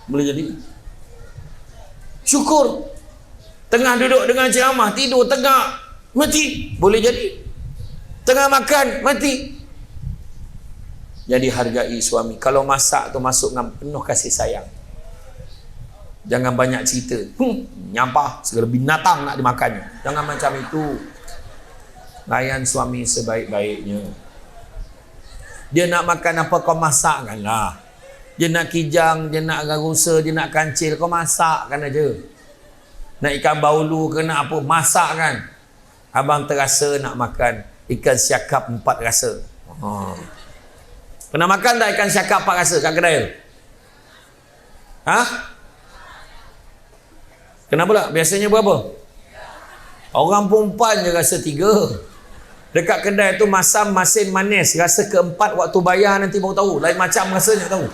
Boleh jadi. Syukur. Tengah duduk dengan ceramah, tidur tegak, mati. Boleh jadi. Tengah makan, mati. Jadi hargai suami. Kalau masak tu masuk dengan penuh kasih sayang. Jangan banyak cerita. Nyampah, segala binatang nak dimakannya. Jangan macam itu. Layan suami sebaik-baiknya. Dia nak makan apa, kau masakkanlah. Dia nak kijang, dia nak garusa, dia nak kancil, kau masakkan aja. Nak ikan baulu ke nak apa, masakkan. Abang terasa nak makan ikan siakap 4 rasa. Pernah makan tak ikan siakap 4 rasa kat kedai tu? Ha? Kenapa tak? Biasanya berapa? Orang perempuan je rasa 3. Dekat kedai tu masam masin manis, rasa keempat waktu bayar nanti baru tahu. Lain macam rasanya tahu.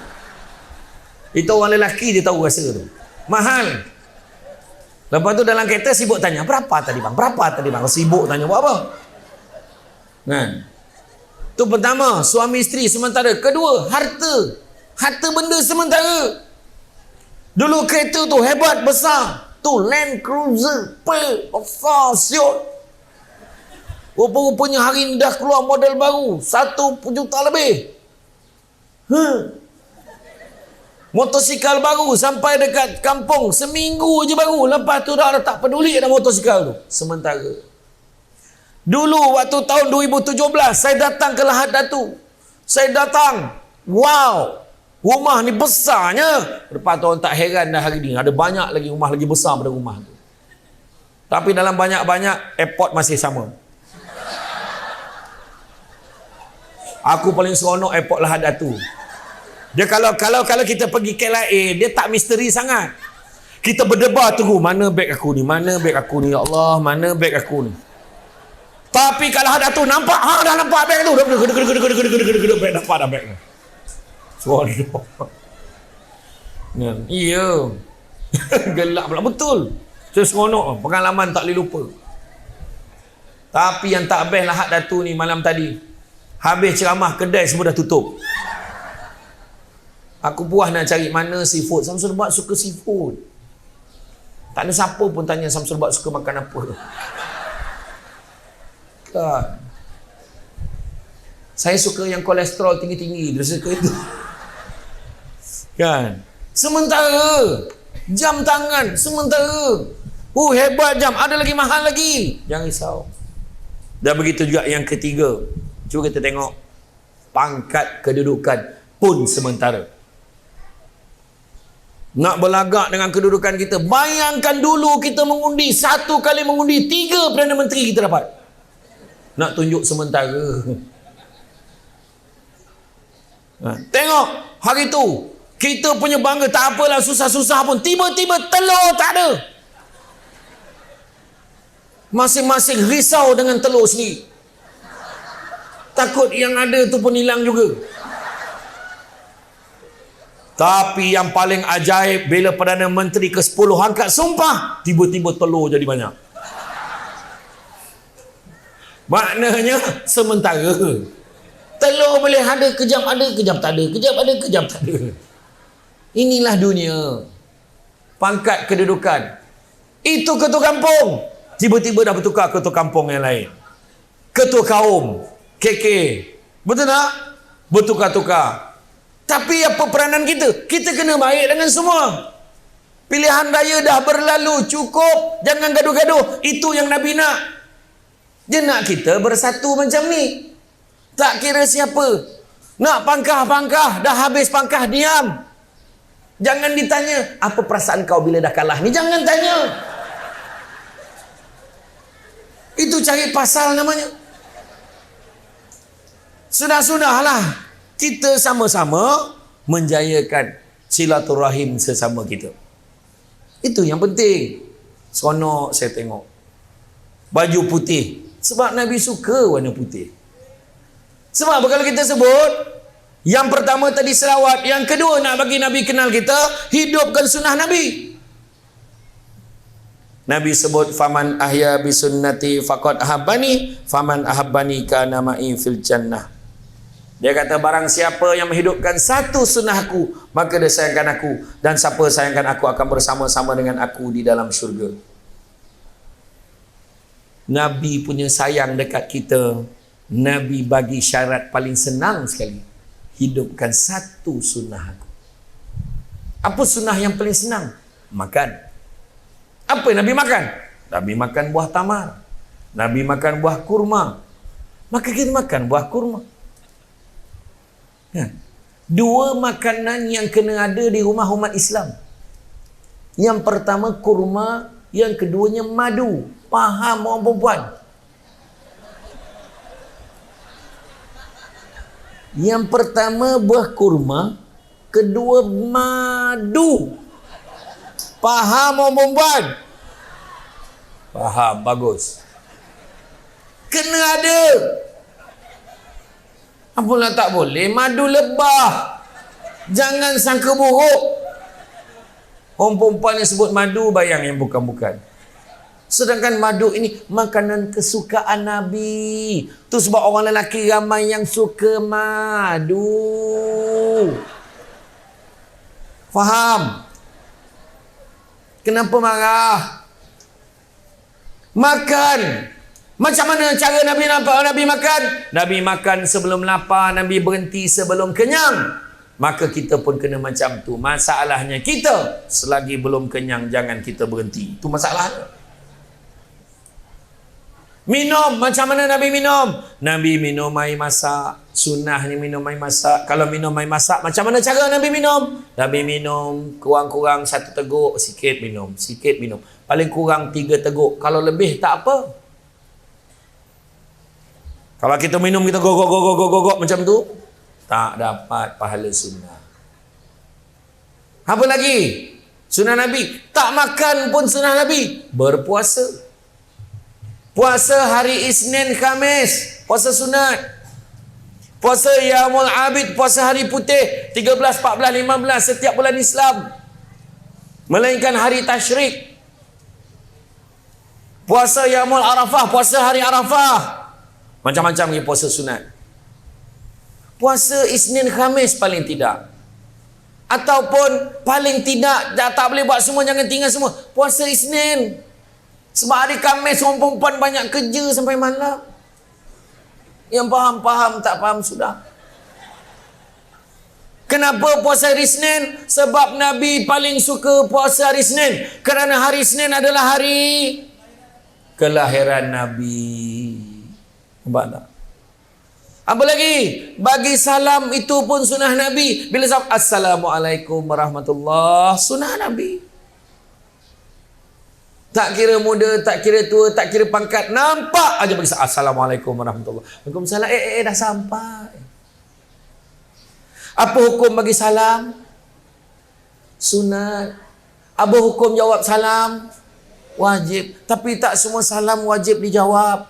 Itu orang lelaki dia tahu rasa tu. Mahal. Lepas tu dalam kereta sibuk tanya, berapa tadi bang? Berapa tadi bang? Sibuk tanya, buat apa? Kan? Tu pertama, suami isteri sementara. Kedua, harta. Harta benda sementara. Dulu kereta tu hebat, besar. Tu Land Cruiser besar siot. Rupa-rupanya hari ni dah keluar model baru, 1 juta lebih. Motosikal baru sampai dekat kampung seminggu je baru. Lepas tu dah tak peduli dah motosikal tu. Sementara dulu waktu tahun 2017 saya datang ke Lahad Datu. Saya datang, wow, rumah ni besarnya. Lepas tu orang tak heran dah hari ni ada banyak lagi rumah lagi besar pada rumah tu. Tapi dalam banyak-banyak airport masih sama. Aku paling seronok airport Lahad Datu. Dia kalau kita pergi KLIA, dia tak misteri sangat. Kita berdebar tunggu, mana beg aku ni, mana beg aku ni, ya Allah, mana beg aku ni. Tapi kalau Lahad Datu nampak, dah nampak beg tu. Beg dapat dah beg. Seronok. Iya. Gelak pula betul. Seronok, pengalaman tak boleh lupa. Tapi yang tak best Lahad Datu ni malam tadi. Habis ceramah, kedai semua dah tutup. Aku puas nak cari mana seafood. Samsul Bak suka seafood. Tak ada siapa pun tanya Samsul Bak suka makan apa. Kan? Saya suka yang kolesterol tinggi-tinggi. Dia suka itu. Kan? Sementara jam tangan, sementara hebat jam, ada lagi mahal lagi. Jangan risau. Dan begitu juga yang ketiga. Cuba kita tengok pangkat kedudukan pun sementara. Nak berlagak dengan kedudukan kita. Bayangkan dulu kita mengundi, 1 kali mengundi 3 Perdana Menteri kita dapat. Nak tunjuk sementara. Tengok hari tu kita punya bangga, tak apalah susah-susah pun, tiba-tiba telur tak ada. Masing-masing risau dengan telur sendiri. Takut yang ada tu pun hilang juga. Tapi yang paling ajaib, bila Perdana Menteri ke-10 angkat sumpah, tiba-tiba telur jadi banyak. Maknanya sementara. Telur boleh ada, kejam ada, kejam tak ada, kejam ada, kejam tak ada. Inilah dunia. Pangkat kedudukan. Itu ketua kampung. Tiba-tiba dah bertukar ketua kampung yang lain. Ketua kaum. KK. Betul tak? Bertukar-tukar. Tapi apa peranan kita? Kita kena baik dengan semua. Pilihan raya dah berlalu. Cukup. Jangan gaduh-gaduh. Itu yang Nabi nak. Dia nak kita bersatu macam ni. Tak kira siapa. Nak pangkah-pangkah. Dah habis pangkah, diam. Jangan ditanya, apa perasaan kau bila dah kalah ni? Jangan tanya. Itu cari pasal namanya. Sudah-sudahlah. Kita sama-sama menjayakan silaturahim sesama kita. Itu yang penting. Seronok saya tengok. Baju putih. Sebab Nabi suka warna putih. Sebab kalau kita sebut, yang pertama tadi selawat, yang kedua nak bagi Nabi kenal kita, hidupkan sunnah Nabi. Nabi sebut, faman ahya bi sunnati faqad ahabbani, faman ahabbani kana ma'i fil jannah. Dia kata, barang siapa yang menghidupkan satu sunnahku, maka dia sayangkan aku, dan siapa sayangkan aku akan bersama-sama dengan aku di dalam syurga. Nabi punya sayang dekat kita, Nabi bagi syarat paling senang sekali. Hidupkan satu sunnah aku. Apa sunnah yang paling senang? Makan. Apa yang Nabi makan? Nabi makan buah tamar. Nabi makan buah kurma. Maka kita makan buah kurma. Dua makanan yang kena ada di rumah umat Islam. Yang pertama kurma, yang keduanya madu. Faham orang perempuan? Yang pertama buah kurma, kedua madu. Faham orang perempuan? Faham, bagus. Kena ada. Apalah tak boleh? Madu lebah. Jangan sangka buruk. Orang perempuan yang sebut madu, bayang yang bukan-bukan. Sedangkan madu ini makanan kesukaan Nabi. Tu sebab orang lelaki ramai yang suka madu. Faham? Kenapa marah? Makan. Macam mana cara Nabi nampak Nabi makan? Nabi makan sebelum lapar, Nabi berhenti sebelum kenyang. Maka kita pun kena macam tu. Masalahnya kita, selagi belum kenyang, jangan kita berhenti. Itu masalahnya. Minum, macam mana Nabi minum? Nabi minum air masak. Sunnahnya minum air masak. Kalau minum air masak, macam mana cara Nabi minum? Nabi minum kurang-kurang 1 teguk, sikit minum, sikit minum. Paling kurang 3 teguk. Kalau lebih tak apa. Kalau kita minum, kita gogok macam tu, tak dapat pahala sunnah. Apa lagi? Sunnah Nabi. Tak makan pun sunnah Nabi. Berpuasa. Puasa hari Isnin, Khamis, puasa sunat. Puasa Yaumul Abid, puasa hari putih, 13, 14, 15 setiap bulan Islam. Melainkan hari tasyrik. Puasa Yaumul Arafah, puasa hari Arafah. Macam-macam ni puasa sunat. Puasa Isnin, Khamis paling tidak. Ataupun paling tidak, tak boleh buat semua, jangan tinggal semua. Puasa Isnin. Sebab hari Khamis orang perempuan banyak kerja sampai malam. Yang faham-faham, tak faham sudah. Kenapa puasa hari Isnin? Sebab Nabi paling suka puasa hari Isnin. Kerana hari Isnin adalah hari kelahiran Nabi. Nampak tak? Apa lagi? Bagi salam itu pun sunnah Nabi. Bila salam, Assalamualaikum warahmatullahi, sunnah Nabi. Tak kira muda, tak kira tua, tak kira pangkat, nampak aja bagi Assalamualaikum warahmatullahi wabarakatuh. Waalaikumsalam. Dah sampai. Apa hukum bagi salam? Sunat. Apa hukum jawab salam? Wajib. Tapi tak semua salam wajib dijawab.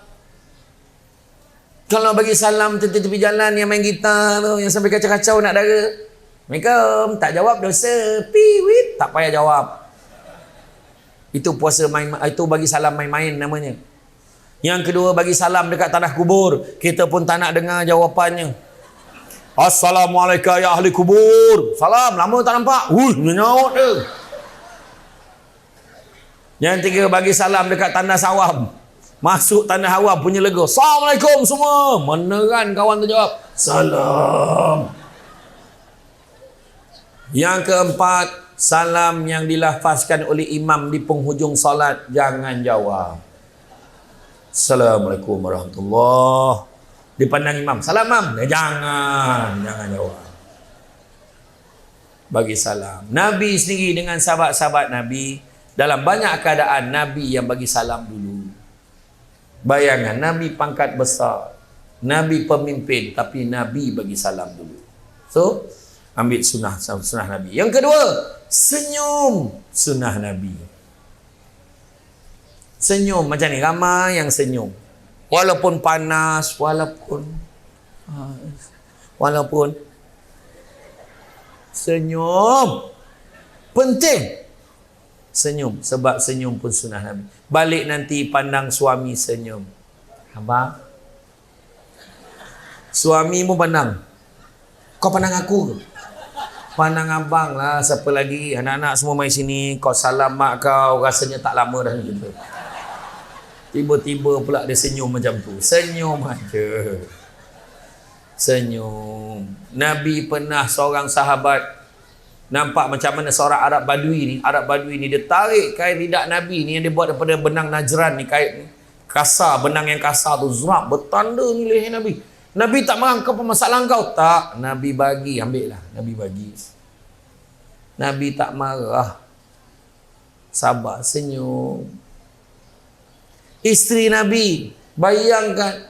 Kalau bagi salam tepi-tepi jalan yang main gitar tu, yang sampai kacau-kacau nak dara, Assalamualaikum, tak jawab dosa. Piwit, tak payah jawab. Itu puasa main, itu bagi salam main-main namanya. Yang kedua, bagi salam dekat tanah kubur, kita pun tak nak dengar jawapannya. Assalamualaikum ya ahli kubur. Salam, lama tak nampak. Menyaut dia. Yang tiga bagi salam dekat tandas awam. Masuk tandas awam punya lega. Assalamualaikum semua. Meneran kawan tu jawab. Salam. Yang keempat, salam yang dilafazkan oleh imam di penghujung salat, jangan jawab. Assalamualaikum warahmatullahi. Dipandang imam, salam mam. Jangan jawab. Bagi salam. Nabi sendiri dengan sahabat-sahabat Nabi, dalam banyak keadaan Nabi yang bagi salam dulu. Bayangan, Nabi pangkat besar, Nabi pemimpin, tapi Nabi bagi salam dulu. So, ambil sunnah Nabi. Yang kedua, senyum, sunnah Nabi. Senyum macam ni, ramai yang senyum. Walaupun panas, walaupun senyum. Penting. Senyum. Sebab senyum pun sunnah Nabi. Balik nanti pandang suami senyum. Abang. Suami pun pandang. Kau pandang aku? Pandang abang lah. Siapa lagi? Anak-anak semua main sini. Kau salam mak kau. Rasanya tak lama dah gitu. Tiba-tiba pula dia senyum macam tu. Senyum aja. Senyum. Nabi pernah seorang sahabat nampak macam mana seorang Arab Badui ni. Arab Badui ni dia tarik kain lidak Nabi ni yang dia buat daripada benang Najran ni. Kain ni kasar, benang yang kasar tu. Zrap, bertanda ni leher Nabi. Nabi tak marah, kau masalah kau? Tak. Nabi bagi, ambil lah. Nabi bagi. Nabi tak marah. Sabar, senyum. Isteri Nabi, bayangkan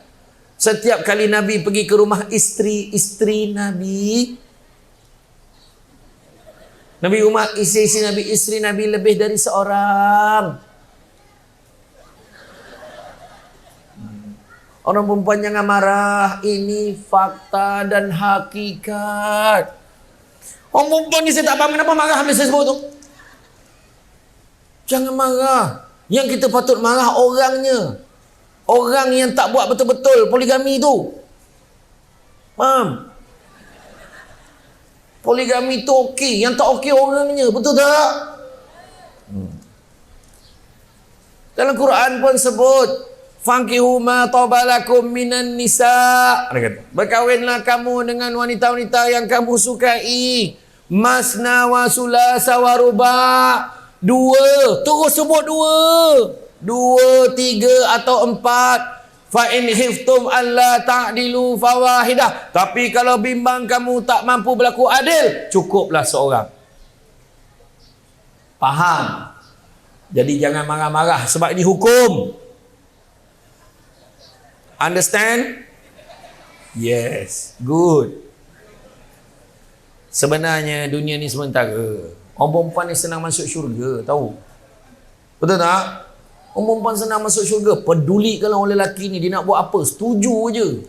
setiap kali Nabi pergi ke rumah isteri Nabi, isteri Nabi lebih dari seorang. Orang perempuan jangan marah, ini fakta dan hakikat. Orang perempuan ni saya tak faham kenapa marah habis saya sebut tu. Jangan marah. Yang kita patut marah orangnya. Orang yang tak buat betul-betul poligami tu. Faham? Poligami tu okey. Yang tak okey orangnya. Betul tak? Dalam Quran pun sebut, fankihu ma tabalakum minan nisa. Berkahwinlah kamu dengan wanita-wanita yang kamu sukai. Masna wa sulasa wa ruba'. Dua, terus sebut dua, tiga atau empat. Fa in khiftum alla ta'dilu fawahidah. Tapi kalau bimbang kamu tak mampu berlaku adil, cukuplah seorang. Faham? Jadi jangan marah-marah sebab ini hukum. Understand? Yes, good. Sebenarnya dunia ni sementara. Orang perempuan ni senang masuk syurga, tahu? Betul tak? Orang perempuan senang masuk syurga. Peduli kalau orang lelaki ni dia nak buat apa, setuju je.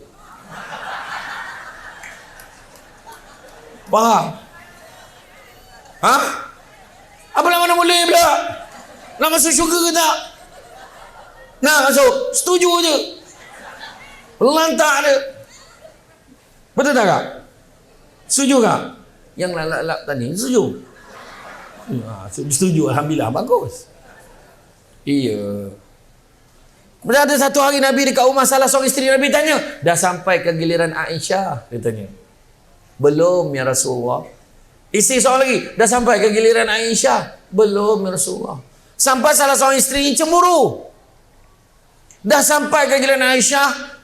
Faham? Ha? Apa nak mana boleh pula? Nak masuk syurga ke tak? Nak masuk, setuju je. Lantak dia. Betul tak kak? Setuju tak? Yang lap-lap tadi, setuju? Setuju, alhamdulillah, bagus. Iya. Pada ada satu hari Nabi dekat rumah salah seorang isteri Nabi tanya, dah sampai ke giliran Aisyah? Dia tanya. Belum ya Rasulullah. Isteri seorang lagi, dah sampai ke giliran Aisyah? Belum ya Rasulullah. Sampai salah seorang isteri cemburu. Dah sampai ke giliran Aisyah,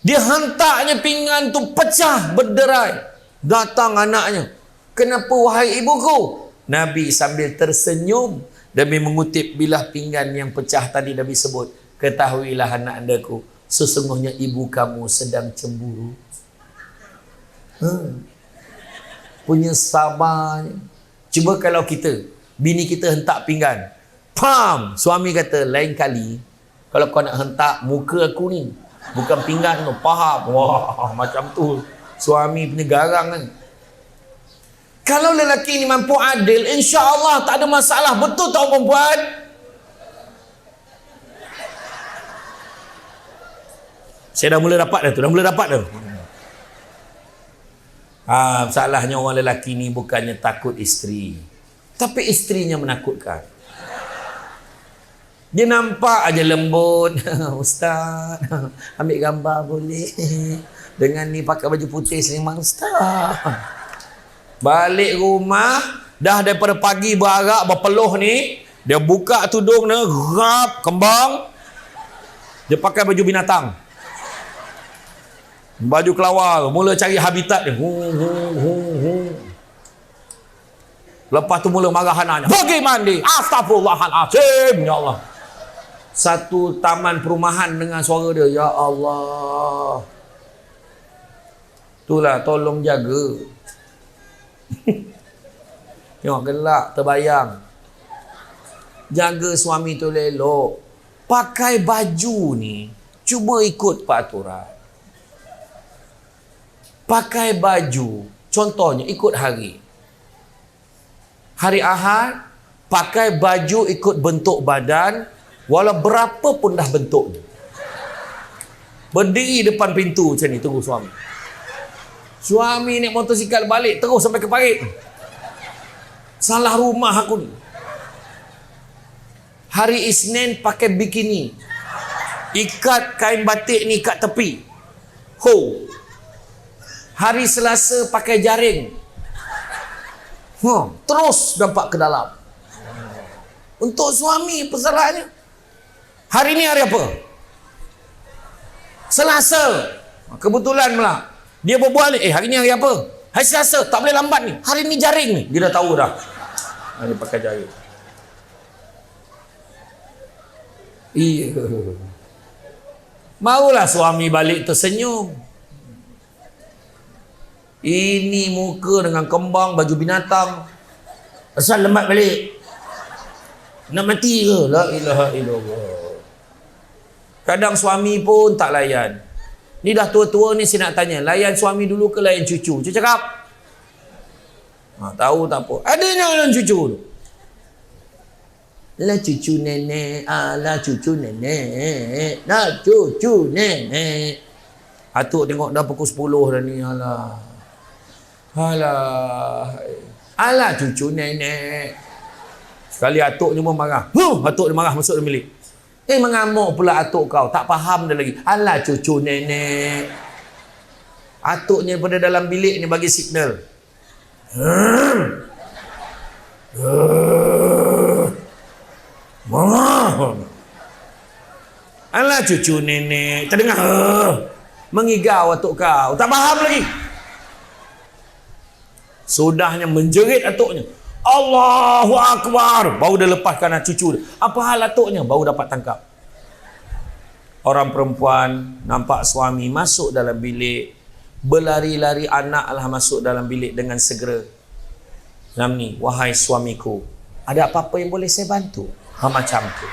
dia hentaknya pinggan tu pecah berderai. Datang anaknya. Kenapa wahai ibuku? Nabi sambil tersenyum demi mengutip bilah pinggan yang pecah tadi Nabi sebut. Ketahuilah anak andaku, sesungguhnya ibu kamu sedang cemburu. Punya sabarnya. Cuba kalau kita, bini kita hentak pinggan. Pam! Suami kata, lain kali kalau kau nak hentak muka aku ni, bukan pinggan kau, faham? Wah, macam tu. Suami punya garang kan. Kalau lelaki ni mampu adil, insya-Allah tak ada masalah. Betul tak perempuan? Saya dah mula dapat dah tu. Salahnya orang lelaki ni bukannya takut isteri, tapi isterinya menakutkan. Dia nampak aja lembut. Ustaz, ambil gambar boleh? Dengan ni pakai baju putih selimbang Ustaz. Balik rumah, dah daripada pagi berarak berpeluh ni, dia buka tudung dia, gerap, kembang. Dia pakai baju binatang. Baju kelawar, mula cari habitat dia. Lepas tu mula marah anaknya. Pergi mandi. Astaghfirullahaladzim. Ya Allah. Satu taman perumahan dengan suara dia. Ya Allah. Itulah, tolong jaga. Tengok gelak, terbayang. Jaga suami tu elok. Pakai baju ni, cuba ikut peraturan. Pakai baju, contohnya ikut hari. Hari Ahad, pakai baju ikut bentuk badan, walau berapa pun dah bentuknya. Berdiri depan pintu macam ni, tunggu suami. Suami naik motosikal balik, terus sampai ke parit. Salah rumah aku ni. Hari Isnin pakai bikini. Ikat kain batik ni kat tepi. Hari Selasa pakai jaring. Terus dampak ke dalam. Untuk suami persalahannya. Hari ni hari apa? Selasa. Kebetulan pula. Dia berbual ni, hari ni hari apa? Hari Selasa, tak boleh lambat ni. Hari ni jaring ni. Dia dah tahu dah. Dia pakai jaring. Iya. Maulah suami balik tersenyum. Ini muka dengan kembang, baju binatang. Asal lembat balik. Nak mati ke? La ilaha illallah. Kadang suami pun tak layan. Ni dah tua-tua ni saya nak tanya, layan suami dulu ke layan cucu? Cucu cakap? Tahu tak apa. Adanya layan cucu dulu. Lah cucu nenek, lah cucu nenek, lah cucu nenek. Atuk tengok dah pukul 10 dah ni. Alah cucu nenek. Sekali atuk ni pun marah. Atuk dia marah masuk dalam bilik. Mengamuk pula atuk kau. Tak faham dah lagi. Alah cucu nenek. Atuknya pada dalam bilik ni bagi signal. Alah cucu nenek. Terdengar mengigau atuk kau. Tak faham lagi. Sudahnya menjerit atuknya. Allahu Akbar. Baru dia lepaskan cucu dia. Apa hal atuknya? Baru dapat tangkap. Orang perempuan nampak suami masuk dalam bilik. Berlari-lari anaklah masuk dalam bilik dengan segera. Macam ni. Wahai suamiku, ada apa-apa yang boleh saya bantu? Macam tu.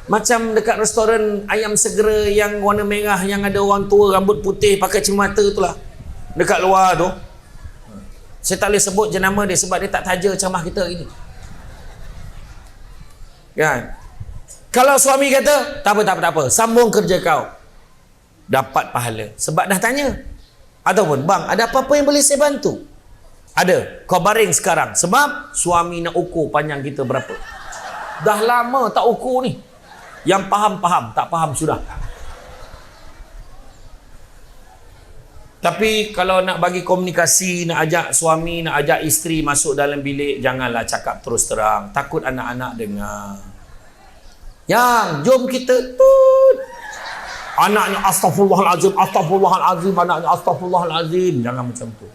Macam dekat restoran ayam segera yang warna merah, yang ada orang tua rambut putih pakai cermata tu lah. Dekat luar tu. Saya tak boleh sebut je nama dia sebab dia tak taja ceramah kita hari ni. Kan? Kalau suami kata, tak apa, sambung kerja kau. Dapat pahala. Sebab dah tanya. Ataupun, bang, ada apa-apa yang boleh saya bantu? Ada. Kau baring sekarang. Sebab suami nak ukur panjang kita berapa. Dah lama tak ukur ni. Yang faham, tak faham sudah. Tapi kalau nak bagi komunikasi, nak ajak suami, nak ajak isteri masuk dalam bilik, janganlah cakap terus terang. Takut anak-anak dengar. Yang, jom kita tut. Anaknya astaghfirullahalazim, anaknya astaghfirullahalazim. Jangan macam tu.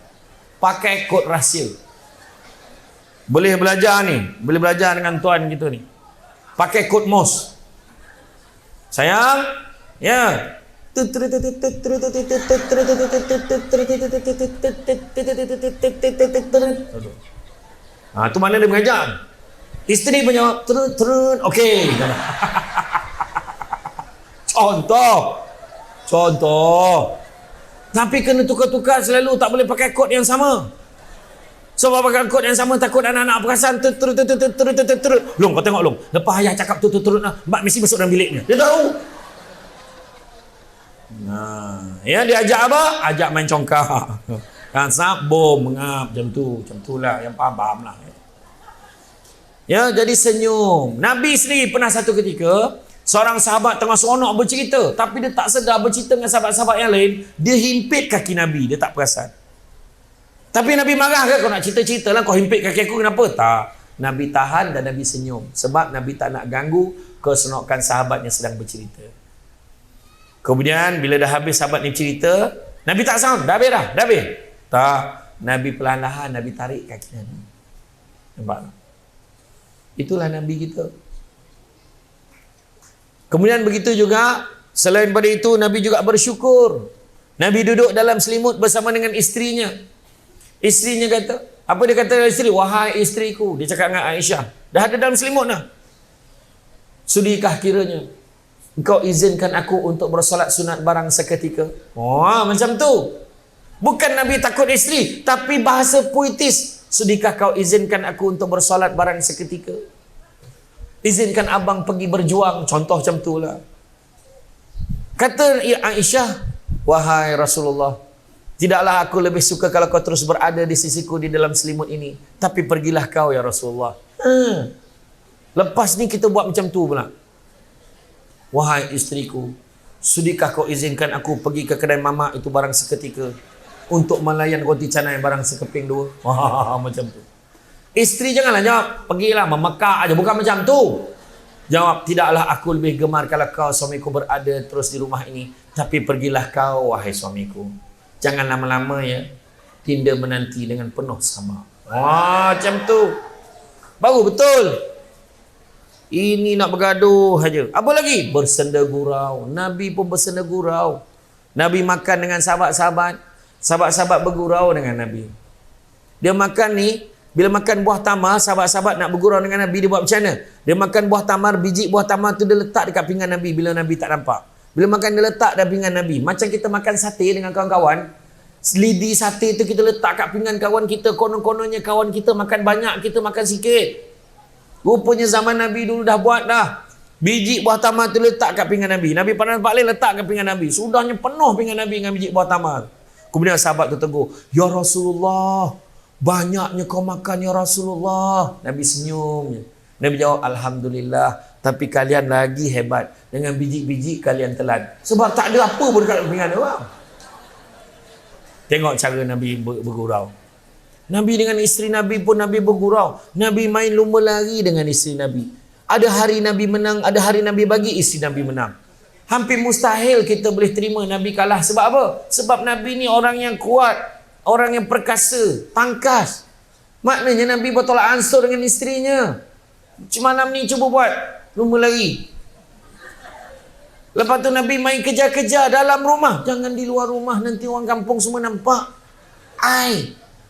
Pakai kod rahsia. Boleh belajar ni, boleh belajar dengan tuan kita ni. Pakai kod MOS. Sayang, ya. Tu mana dia mengajar. Isteri punya okey. Contoh. Tapi kena tukar-tukar selalu, tak boleh pakai kod yang sama. Sebab pakai kod yang sama takut anak-anak perasan. Long, kau tengok Long. Lepas ayah cakap mbak mesti masuk dalam biliknya. Dia tahu. Ya, diajak apa? Ajak main congkak. Kan bom mengap macam tu lah, yang faham lah. Ya, jadi senyum. Nabi sendiri pernah satu ketika seorang sahabat tengah seronok bercerita, tapi dia tak sedar bercerita dengan sahabat-sahabat yang lain, dia himpit kaki Nabi, dia tak perasan. Tapi Nabi marah ke? Kau nak cerita-cerita lah, kau himpit kaki aku kenapa? Tak. Nabi tahan dan Nabi senyum. Sebab Nabi tak nak ganggu keseronokan sahabat yang sedang bercerita. Kemudian bila dah habis sahabat ni cerita, Nabi tak sound. Dah habis dah? Dah habis? Tak. Nabi perlahan-lahan, Nabi tarik kaki Nabi. Nampak tak? Itulah Nabi kita. Kemudian begitu juga, selain pada itu, Nabi juga bersyukur. Nabi duduk dalam selimut bersama dengan isterinya. Isterinya kata, apa dia kata dalam isteri? Wahai isteriku. Dia cakap dengan Aisyah. Dah ada dalam selimut dah. Sudikah kiranya engkau izinkan aku untuk bersolat sunat barang seketika? Macam tu. Bukan Nabi takut isteri, tapi bahasa puitis. Sudikah kau izinkan aku untuk bersolat barang seketika? Izinkan abang pergi berjuang. Contoh macam tu lah. Kata Aisyah, wahai Rasulullah, tidaklah aku lebih suka kalau kau terus berada di sisiku di dalam selimut ini. Tapi pergilah kau ya Rasulullah. Lepas ni kita buat macam tu pula. Wahai isteriku, sudikah kau izinkan aku pergi ke kedai mamak itu barang seketika untuk melayan roti canai barang sekeping dua? Macam tu. Isteri janganlah jawab, pergilah memekak aja. Bukan macam tu. Jawab, tidaklah aku lebih gemar kalau kau suamiku berada terus di rumah ini. Tapi pergilah kau wahai suamiku. Jangan lama-lama ya. Tinda menanti dengan penuh sabar. Macam tu. Baru betul. Ini nak bergaduh saja. Apa lagi? Bersenda gurau. Nabi pun bersenda gurau. Nabi makan dengan sahabat-sahabat. Sahabat-sahabat bergurau dengan Nabi. Dia makan ni, bila makan buah tamar, sahabat-sahabat nak bergurau dengan Nabi, dia buat macam mana? Dia makan buah tamar, biji buah tamar tu dia letak dekat pinggan Nabi bila Nabi tak nampak. Bila makan dia letak dekat pinggan Nabi. Macam kita makan sate dengan kawan-kawan. Lidi sate tu kita letak kat pinggan kawan kita. Konon-kononnya kawan kita makan banyak, kita makan sikit. Rupanya zaman Nabi dulu dah buat dah. Biji buah tamar tu letak kat pinggan Nabi. Nabi pernah nampak lain letak kat pinggan Nabi. Sudahnya penuh pinggan Nabi dengan biji buah tamar. Kemudian sahabat tu tegur, ya Rasulullah, banyaknya kau makan ya Rasulullah. Nabi senyum. Nabi jawab, alhamdulillah, tapi kalian lagi hebat. Dengan biji-biji kalian telan. Sebab tak ada apa pun dekat pinggan orang. Tengok cara Nabi bergurau. Nabi dengan isteri Nabi pun Nabi bergurau. Nabi main lumba lari dengan isteri Nabi. Ada hari Nabi menang, ada hari Nabi bagi, isteri Nabi menang. Hampir mustahil kita boleh terima Nabi kalah. Sebab apa? Sebab Nabi ni orang yang kuat, orang yang perkasa, tangkas. Maknanya Nabi bertolak ansur dengan isterinya. Malam ni cuba buat lumba lari. Lepas tu Nabi main kejar-kejar dalam rumah. Jangan di luar rumah, nanti orang kampung semua nampak.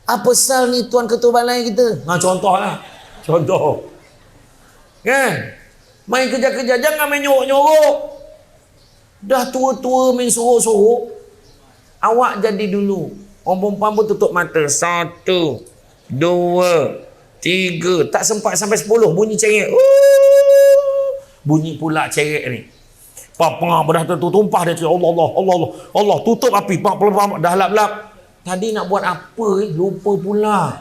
Apa sal ni tuan ketua balai kita? Contoh lah. Contoh. Kan? Main kejar-kejar, jangan main nyorok-nyorok. Dah tua-tua main sorok-sorok. Awak jadi dulu. Orang perempuan pun tutup mata. 1, 2, 3. Tak sempat sampai 10. Bunyi ceret. Bunyi pula ceret ni. Papa dah tumpah dia. Allah. Tutup api. Dah lap-lap. Tadi nak buat apa? Lupa pula.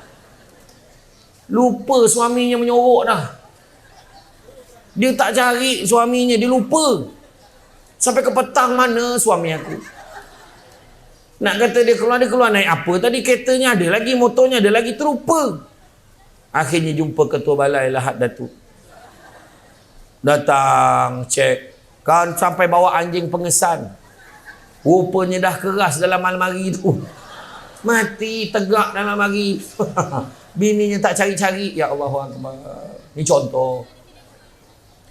Lupa suaminya menyorok dah. Dia tak cari suaminya. Dia lupa. Sampai ke petang, mana suami aku? Nak kata dia keluar naik apa? Tadi keretanya ada lagi, motornya ada lagi, terlupa. Akhirnya jumpa ketua balai Lahad Datuk. Datang, cek. Kan sampai bawa anjing pengesan. Rupanya dah keras dalam almari tu. Mati, tegak dalam almari. Bininya tak cari-cari. Ya Allah, ni contoh.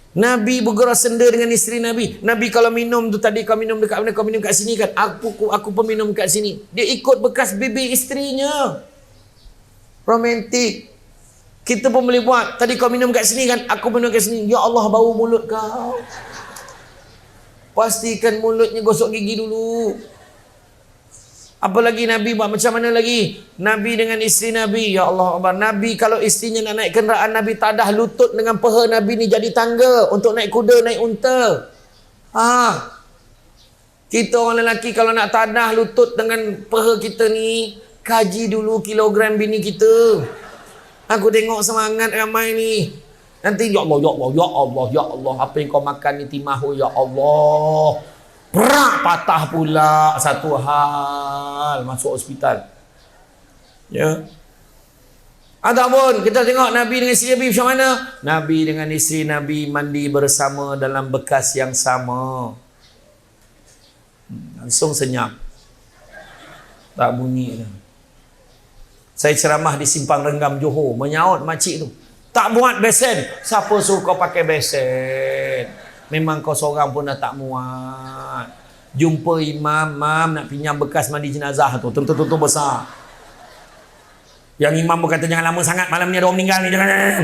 Nabi bergerak senda dengan isteri Nabi. Nabi kalau minum tu tadi, kau minum dekat mana, kau minum kat sini kan. Aku pun minum kat sini. Dia ikut bekas bibir isterinya. Romantik. Kita pun boleh buat. Tadi kau minum kat sini kan, aku minum kat sini. Ya Allah, bau mulut kau. Pastikan mulutnya gosok gigi dulu. Apa lagi Nabi buat? Macam mana lagi? Nabi dengan isteri Nabi. Ya Allah, Nabi kalau isterinya nak naik kenderaan, Nabi tadah lutut dengan peha Nabi ni jadi tangga untuk naik kuda, naik unta. Kita orang lelaki kalau nak tanah lutut dengan peha kita ni, kaji dulu kilogram bini kita. Aku tengok semangat ramai ni. Nanti ya Allah, ya Allah, ya Allah, ya Allah, apa yang kau makan ni timahu ya Allah. Perak patah pula satu hal, masuk hospital. Ya. Ataupun kita tengok Nabi dengan isteri Nabi macam mana? Nabi dengan isteri Nabi mandi bersama dalam bekas yang sama. Langsung senyap. Tak bunyi dah. Saya ceramah di Simpang Renggam Johor, menyaut makcik tu. Tak buat besen. Siapa suruh kau pakai besen? Memang kau seorang pun dah tak muat. Jumpa imam, mam nak pinjam bekas mandi jenazah tu. Tentu-tentu besar. Yang imam berkata jangan lama sangat, malam ni ada orang meninggal ni, jangan.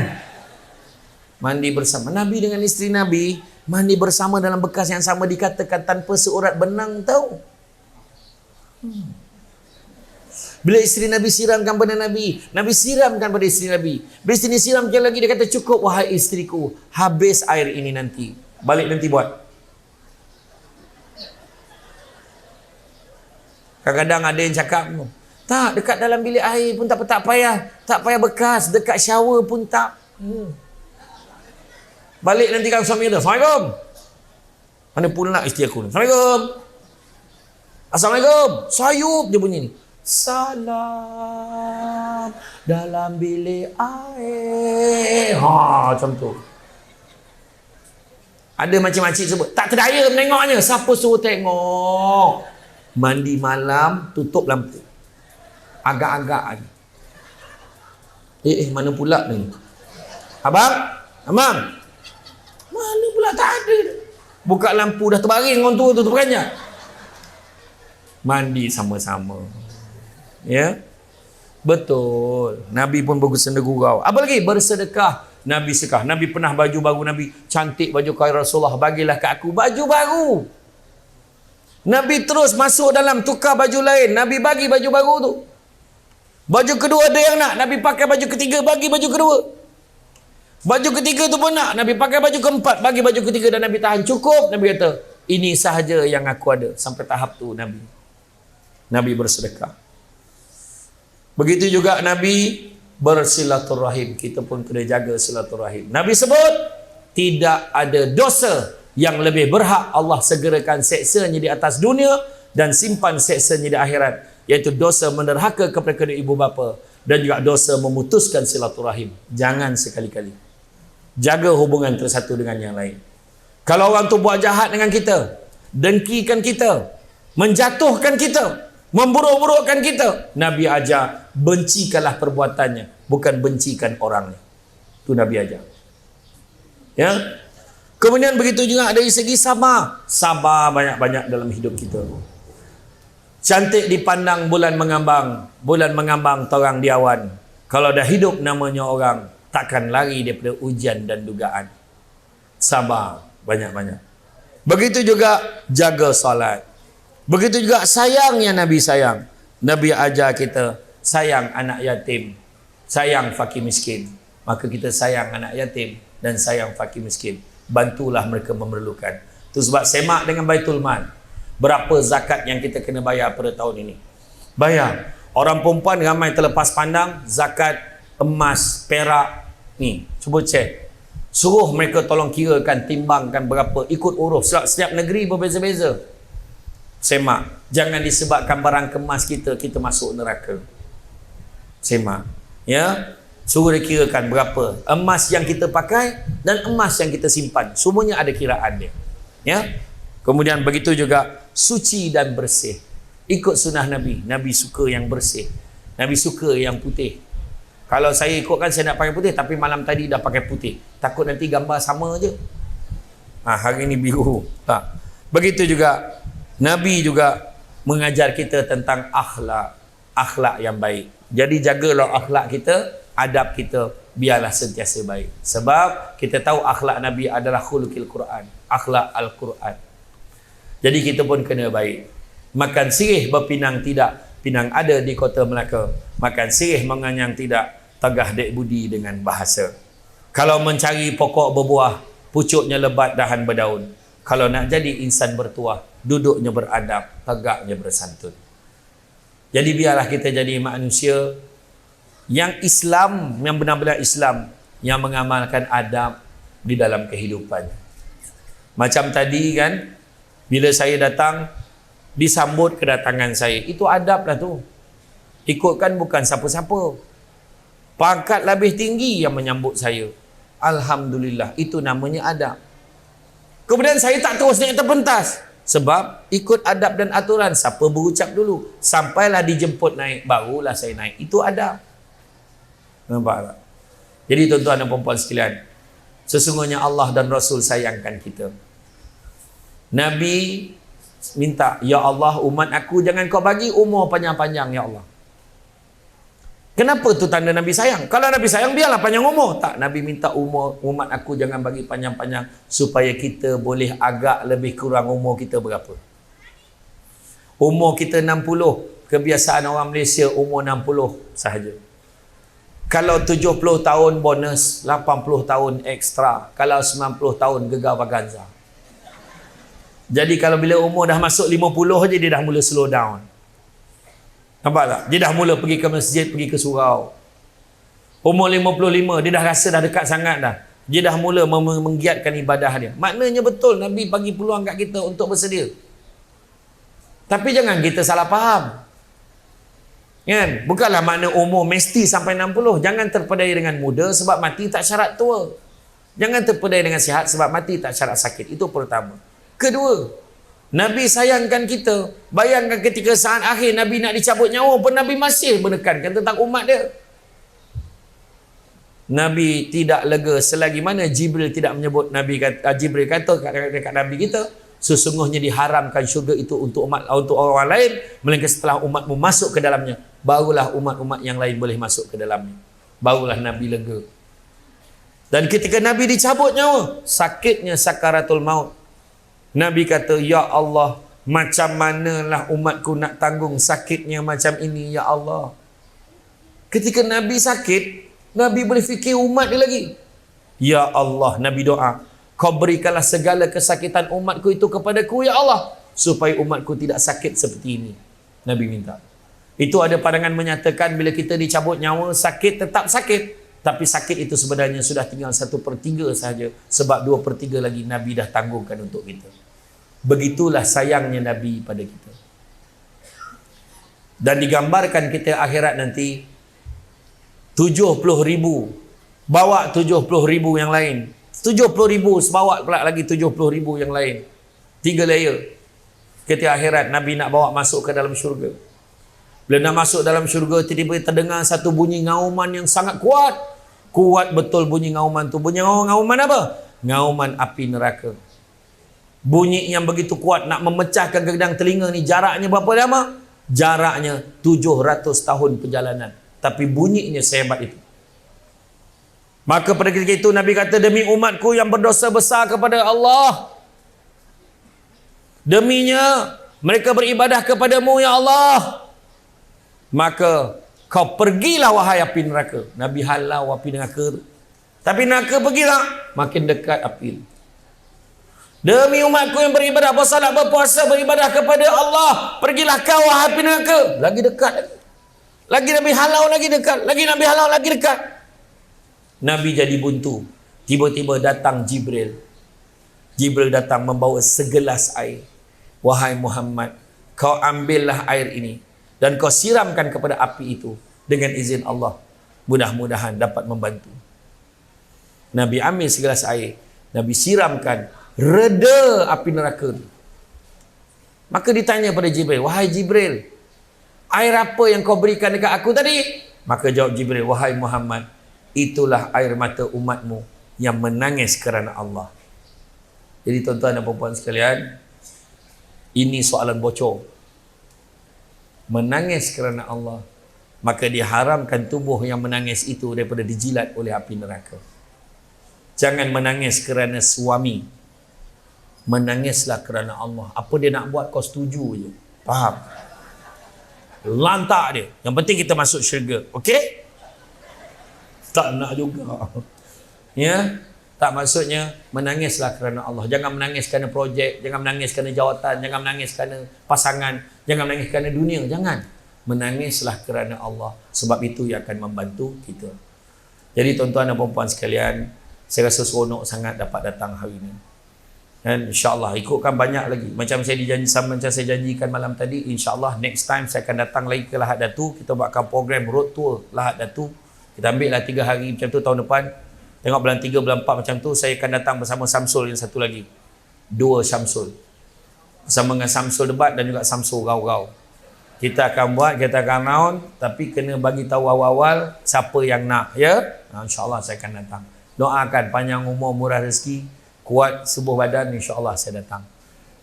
Mandi bersama. Nabi dengan isteri Nabi mandi bersama dalam bekas yang sama, dikatakan tanpa seurat benang tahu. Bila isteri Nabi siramkan pada Nabi, Nabi siramkan pada isteri Nabi. Bila isteri ni siramkan lagi, dia kata cukup wahai isteriku, habis air ini nanti. Balik nanti buat. Kadang-kadang ada yang cakap, tak, dekat dalam bilik air pun tak payah. Tak payah bekas, dekat shower pun tak. Balik nanti kalau suami kata, Assalamualaikum. Mana pula isteri aku ni? Assalamualaikum. Assalamualaikum. Sayup dia bunyi ni. Salam dalam bilik air. Macam tu. Ada macam-macam sebut. Tak terdaya menengoknya. Siapa suruh tengok? Mandi malam, tutup lampu. Agak-agak ni. Mana pula ni? Abang? Abang? Mana pula tak ada? Buka lampu dah terbaring orang tua tu terperanjat. Mandi sama-sama. Ya? Betul. Nabi pun bersenda gurau. Apa lagi? Bersedekah. Nabi sedekah. Nabi pernah baju baru Nabi. Cantik baju kau Rasulullah. Bagilah kat aku baju baru. Nabi terus masuk dalam tukar baju lain. Nabi bagi baju baru tu. Baju kedua ada yang nak. Nabi pakai baju ketiga. Bagi baju kedua. Baju ketiga tu pun nak. Nabi pakai baju keempat. Bagi baju ketiga dan Nabi tahan. Cukup. Nabi kata, ini sahaja yang aku ada. Sampai tahap tu Nabi bersedekah. Begitu juga Nabi bersilaturahim. Kita pun kena jaga silaturahim. Nabi sebut, tidak ada dosa yang lebih berhak Allah segerakan seksanya di atas dunia dan simpan seksanya di akhirat, iaitu dosa menderhaka kepada kedua ibu bapa dan juga dosa memutuskan silaturahim. Jangan sekali-kali. Jaga hubungan tersatu dengan yang lain. Kalau orang tu buat jahat dengan kita, dengkikan kita, menjatuhkan kita, memburuk-burukkan kita, Nabi ajar, bencikanlah perbuatannya, bukan bencikan orangnya. Itu Nabi ajar. Ya. Kemudian begitu juga dari segi sabar. Sabar banyak-banyak dalam hidup kita. Cantik dipandang bulan mengambang. Bulan mengambang torang di awan. Kalau dah hidup namanya orang, takkan lari daripada ujian dan dugaan. Sabar banyak-banyak. Begitu juga jaga solat. Begitu juga sayangnya Nabi sayang. Nabi ajar kita sayang anak yatim, sayang fakir miskin. Maka kita sayang anak yatim dan sayang fakir miskin. Bantulah mereka memerlukan. Itu sebab semak dengan Baitul Mal. Berapa zakat yang kita kena bayar pada tahun ini? Bayar. Orang perempuan ramai terlepas pandang zakat emas, perak. Ni, cuba cek. Suruh mereka tolong kirakan, timbangkan berapa, ikut uruf. Setiap negeri berbeza-beza. Semak. Jangan disebabkan barang kemas kita masuk neraka. Semak. Ya. Suruh dia kirakan berapa emas yang kita pakai dan emas yang kita simpan. Semuanya ada kiraan dia. Ya. Kemudian begitu juga suci dan bersih. Ikut sunnah Nabi. Nabi suka yang bersih. Nabi suka yang putih. Kalau saya ikutkan saya nak pakai putih, tapi malam tadi dah pakai putih. Takut nanti gambar sama je. Hari ni biru. Tak. Begitu juga Nabi juga mengajar kita tentang akhlak. Akhlak yang baik. Jadi jagalah akhlak kita, adab kita, biarlah sentiasa baik. Sebab kita tahu akhlak Nabi adalah khuluqil Quran. Akhlak Al-Quran. Jadi kita pun kena baik. Makan sirih berpinang tidak, pinang ada di kota Melaka. Makan sirih menganyang tidak, tegah dek budi dengan bahasa. Kalau mencari pokok berbuah, pucuknya lebat dahan berdaun. Kalau nak jadi insan bertuah, duduknya beradab, tegaknya bersantun. Jadi biarlah kita jadi manusia yang Islam, yang benar-benar Islam, yang mengamalkan adab di dalam kehidupan. Macam tadi kan, bila saya datang, disambut kedatangan saya. Itu adab lah tu. Ikutkan bukan siapa-siapa. Pangkat lebih tinggi yang menyambut saya. Alhamdulillah, itu namanya adab. Kemudian saya tak terus naik terpentas. Sebab ikut adab dan aturan. Siapa berucap dulu. Sampailah dijemput naik, barulah saya naik. Itu adab. Nampak tak? Jadi tuan-tuan dan puan-puan sekalian, sesungguhnya Allah dan Rasul sayangkan kita. Nabi minta, ya Allah, umat aku jangan kau bagi umur panjang-panjang, ya Allah. Kenapa tu tanda Nabi sayang? Kalau Nabi sayang, biarlah panjang umur. Tak, Nabi minta umur umat aku jangan bagi panjang-panjang supaya kita boleh agak lebih kurang umur kita berapa. Umur kita 60, kebiasaan orang Malaysia umur 60 sahaja. Kalau 70 tahun bonus, 80 tahun ekstra. Kalau 90 tahun gegar vaganza. Jadi kalau bila umur dah masuk 50 je, dia dah mula slow down. Nampak tak? Dia dah mula pergi ke masjid, pergi ke surau. Umur 55, dia dah rasa dah dekat sangat dah. Dia dah mula menggiatkan ibadah dia. Maknanya betul, Nabi bagi peluang kat kita untuk bersedia. Tapi jangan kita salah faham. Kan? Bukanlah makna umur mesti sampai 60. Jangan terpedaya dengan muda sebab mati tak syarat tua. Jangan terpedaya dengan sihat sebab mati tak syarat sakit. Itu pertama. Kedua, Nabi sayangkan kita. Bayangkan ketika saat akhir Nabi nak dicabut nyawa pun Nabi masih menekankan tentang umat dia. Nabi tidak lega selagi mana Jibril tidak menyebut Nabi kata, Jibril kata dekat Nabi kita, sesungguhnya diharamkan syurga itu untuk orang lain, melainkan setelah umatmu masuk ke dalamnya, barulah umat-umat yang lain boleh masuk ke dalamnya. Barulah Nabi lega. Dan ketika Nabi dicabut nyawa, sakitnya sakaratul maut, Nabi kata, ya Allah, macam manalah umatku nak tanggung sakitnya macam ini, ya Allah. Ketika Nabi sakit, Nabi boleh fikir umat dia lagi. Ya Allah, Nabi doa, kau berikanlah segala kesakitan umatku itu kepadaku, ya Allah, supaya umatku tidak sakit seperti ini. Nabi minta. Itu ada pandangan menyatakan bila kita dicabut nyawa, sakit tetap sakit. Tapi sakit itu sebenarnya sudah tinggal 1/3 sahaja. Sebab 2/3 lagi Nabi dah tanggungkan untuk kita. Begitulah sayangnya Nabi pada kita. Dan digambarkan kita akhirat nanti 70,000 bawa 70,000 yang lain, 70,000 bawa pula lagi 70,000 yang lain, 3 layer. Ketika akhirat Nabi nak bawa masuk ke dalam syurga. Bila nak masuk dalam syurga, tiba-tiba terdengar satu bunyi ngauman yang sangat kuat. Kuat betul bunyi ngauman tu. Bunyi ngauman apa? Ngauman api neraka. Bunyi yang begitu kuat nak memecahkan gedang telinga ni. Jaraknya berapa lama? Jaraknya 700 tahun perjalanan. Tapi bunyinya sehebat itu. Maka pada ketika itu Nabi kata, demi umatku yang berdosa besar kepada Allah, deminya mereka beribadah kepadamu ya Allah, maka kau pergilah wahai api neraka. Nabi halau api neraka. Tapi neraka pergilah, makin dekat api. Demi umatku yang beribadah, bersalat, berpuasa, beribadah kepada Allah, pergilah kau wahai api neraka. Lagi dekat lagi. Lagi Nabi halau, lagi dekat. Lagi Nabi halau, lagi dekat. Nabi jadi buntu. Tiba-tiba datang Jibril. Jibril datang membawa segelas air. Wahai Muhammad, kau ambillah air ini dan kau siramkan kepada api itu dengan izin Allah. Mudah-mudahan dapat membantu. Nabi ambil segelas air. Nabi siramkan. Reda api neraka. Maka ditanya pada Jibril, wahai Jibril, air apa yang kau berikan dekat aku tadi? Maka jawab Jibril, wahai Muhammad, itulah air mata umatmu yang menangis kerana Allah. Jadi tuan-tuan dan puan-puan sekalian, ini soalan bocor. Menangis kerana Allah, maka diharamkan tubuh yang menangis itu daripada dijilat oleh api neraka. Jangan menangis kerana suami. Menangislah kerana Allah. Apa dia nak buat kau setuju je. Faham? Lantak dia. Yang penting kita masuk syurga. Okey? Tak nak juga. Ya. Tak, maksudnya menangislah kerana Allah. Jangan menangis kerana projek, jangan menangis kerana jawatan, jangan menangis kerana pasangan, jangan menangis kerana dunia, jangan. Menangislah kerana Allah. Sebab itu yang akan membantu kita. Jadi tuan-tuan dan puan-puan sekalian, saya rasa seronok sangat dapat datang hari ini. Dan insya-Allah ikutkan banyak lagi. Macam saya janjikan malam tadi, insya-Allah next time saya akan datang lagi ke Lahad Datu. Kita buatkan program road tour Lahad Datu. Kita ambil lah 3 hari macam tu tahun depan. Tengok bulan 3, bulan 4 macam tu, saya akan datang bersama Samsul yang satu lagi. 2 Samsul. Bersama dengan Samsul Debat dan juga Samsul Rau-Rau. Kita akan buat, kita akan round, tapi kena bagi tahu awal-awal siapa yang nak, ya? InsyaAllah saya akan datang. Doakan panjang umur, murah rezeki, kuat sebuah badan, insyaAllah saya datang.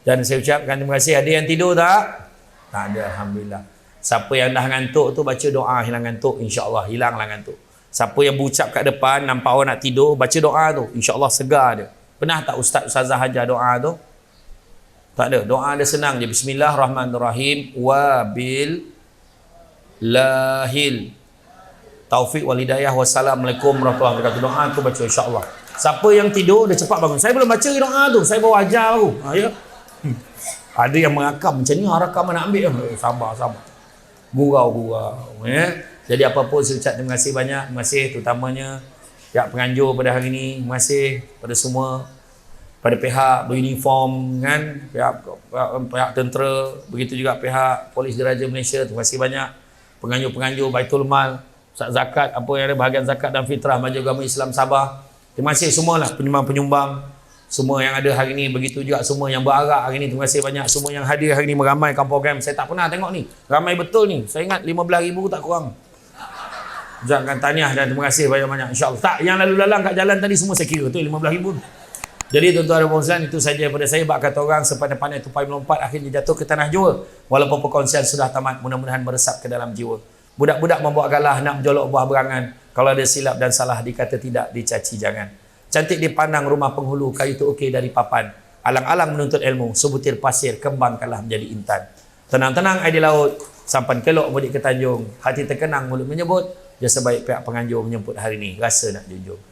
Dan saya ucapkan terima kasih. Ada yang tidur tak? Tak ada, Alhamdulillah. Siapa yang dah ngantuk tu, baca doa hilang ngantuk, insyaAllah hilanglah ngantuk. Siapa yang berucap kat depan, nampak orang nak tidur, baca doa tu. InsyaAllah segar dia. Pernah tak Ustazah ajar doa tu? Tak ada. Doa dia senang je. Bismillahirrahmanirrahim. Wabil lahil. Taufik wal hidayah. Wassalamualaikum warahmatullahi wabarakatuh. Doa tu baca insyaAllah. Siapa yang tidur, dia cepat bangun. Saya belum baca doa tu. Saya baru ajar baru. Ya? Ada yang merakam macam ni. Rakam nak ambil. Sabar. Gurau. Ya? Jadi apapun saya ucap terima kasih banyak. Terima kasih terutamanya pihak penganjur pada hari ini. Terima kasih pada semua, pada pihak beruniform kan, pihak tentera, begitu juga pihak Polis Diraja Malaysia. Terima kasih banyak penganjur-penganjur Baitul Mal, zakat, apa yang ada bahagian zakat dan fitrah Majlis Agama Islam Sabah. Terima kasih semualah penyumbang-penyumbang semua yang ada hari ini, begitu juga semua yang berarak hari ini. Terima kasih banyak semua yang hadir hari ini meramaikan program. Saya tak pernah tengok ni, ramai betul ni. Saya ingat 15,000 tak kurang. Ucapkan tahniah dan terima kasih banyak-banyak, insyaAllah. Tak, yang lalu lalang kat jalan tadi semua saya kira tu 15,000. Jadi tuan-tuan dan puan-puan, itu saja daripada saya. Bak kata orang, sepandai-pandai tupai melompat akhirnya jatuh ke tanah jua. Walaupun perkongsian sudah tamat, mudah-mudahan meresap ke dalam jiwa. Budak-budak membawa galah nak menjolok buah berangan. Kalau ada silap dan salah dikata tidak, dicaci jangan. Cantik dipandang rumah penghulu, kayu tu okey dari papan. Alang-alang menuntut ilmu, sebutir pasir kembangkanlah menjadi intan. Tenang-tenang air di laut, sampan kelok mudik ke Tanjung. Hati terkenang mulut menyebut, jasa baik pihak penganjur menyebut hari ini, rasa nak junjung.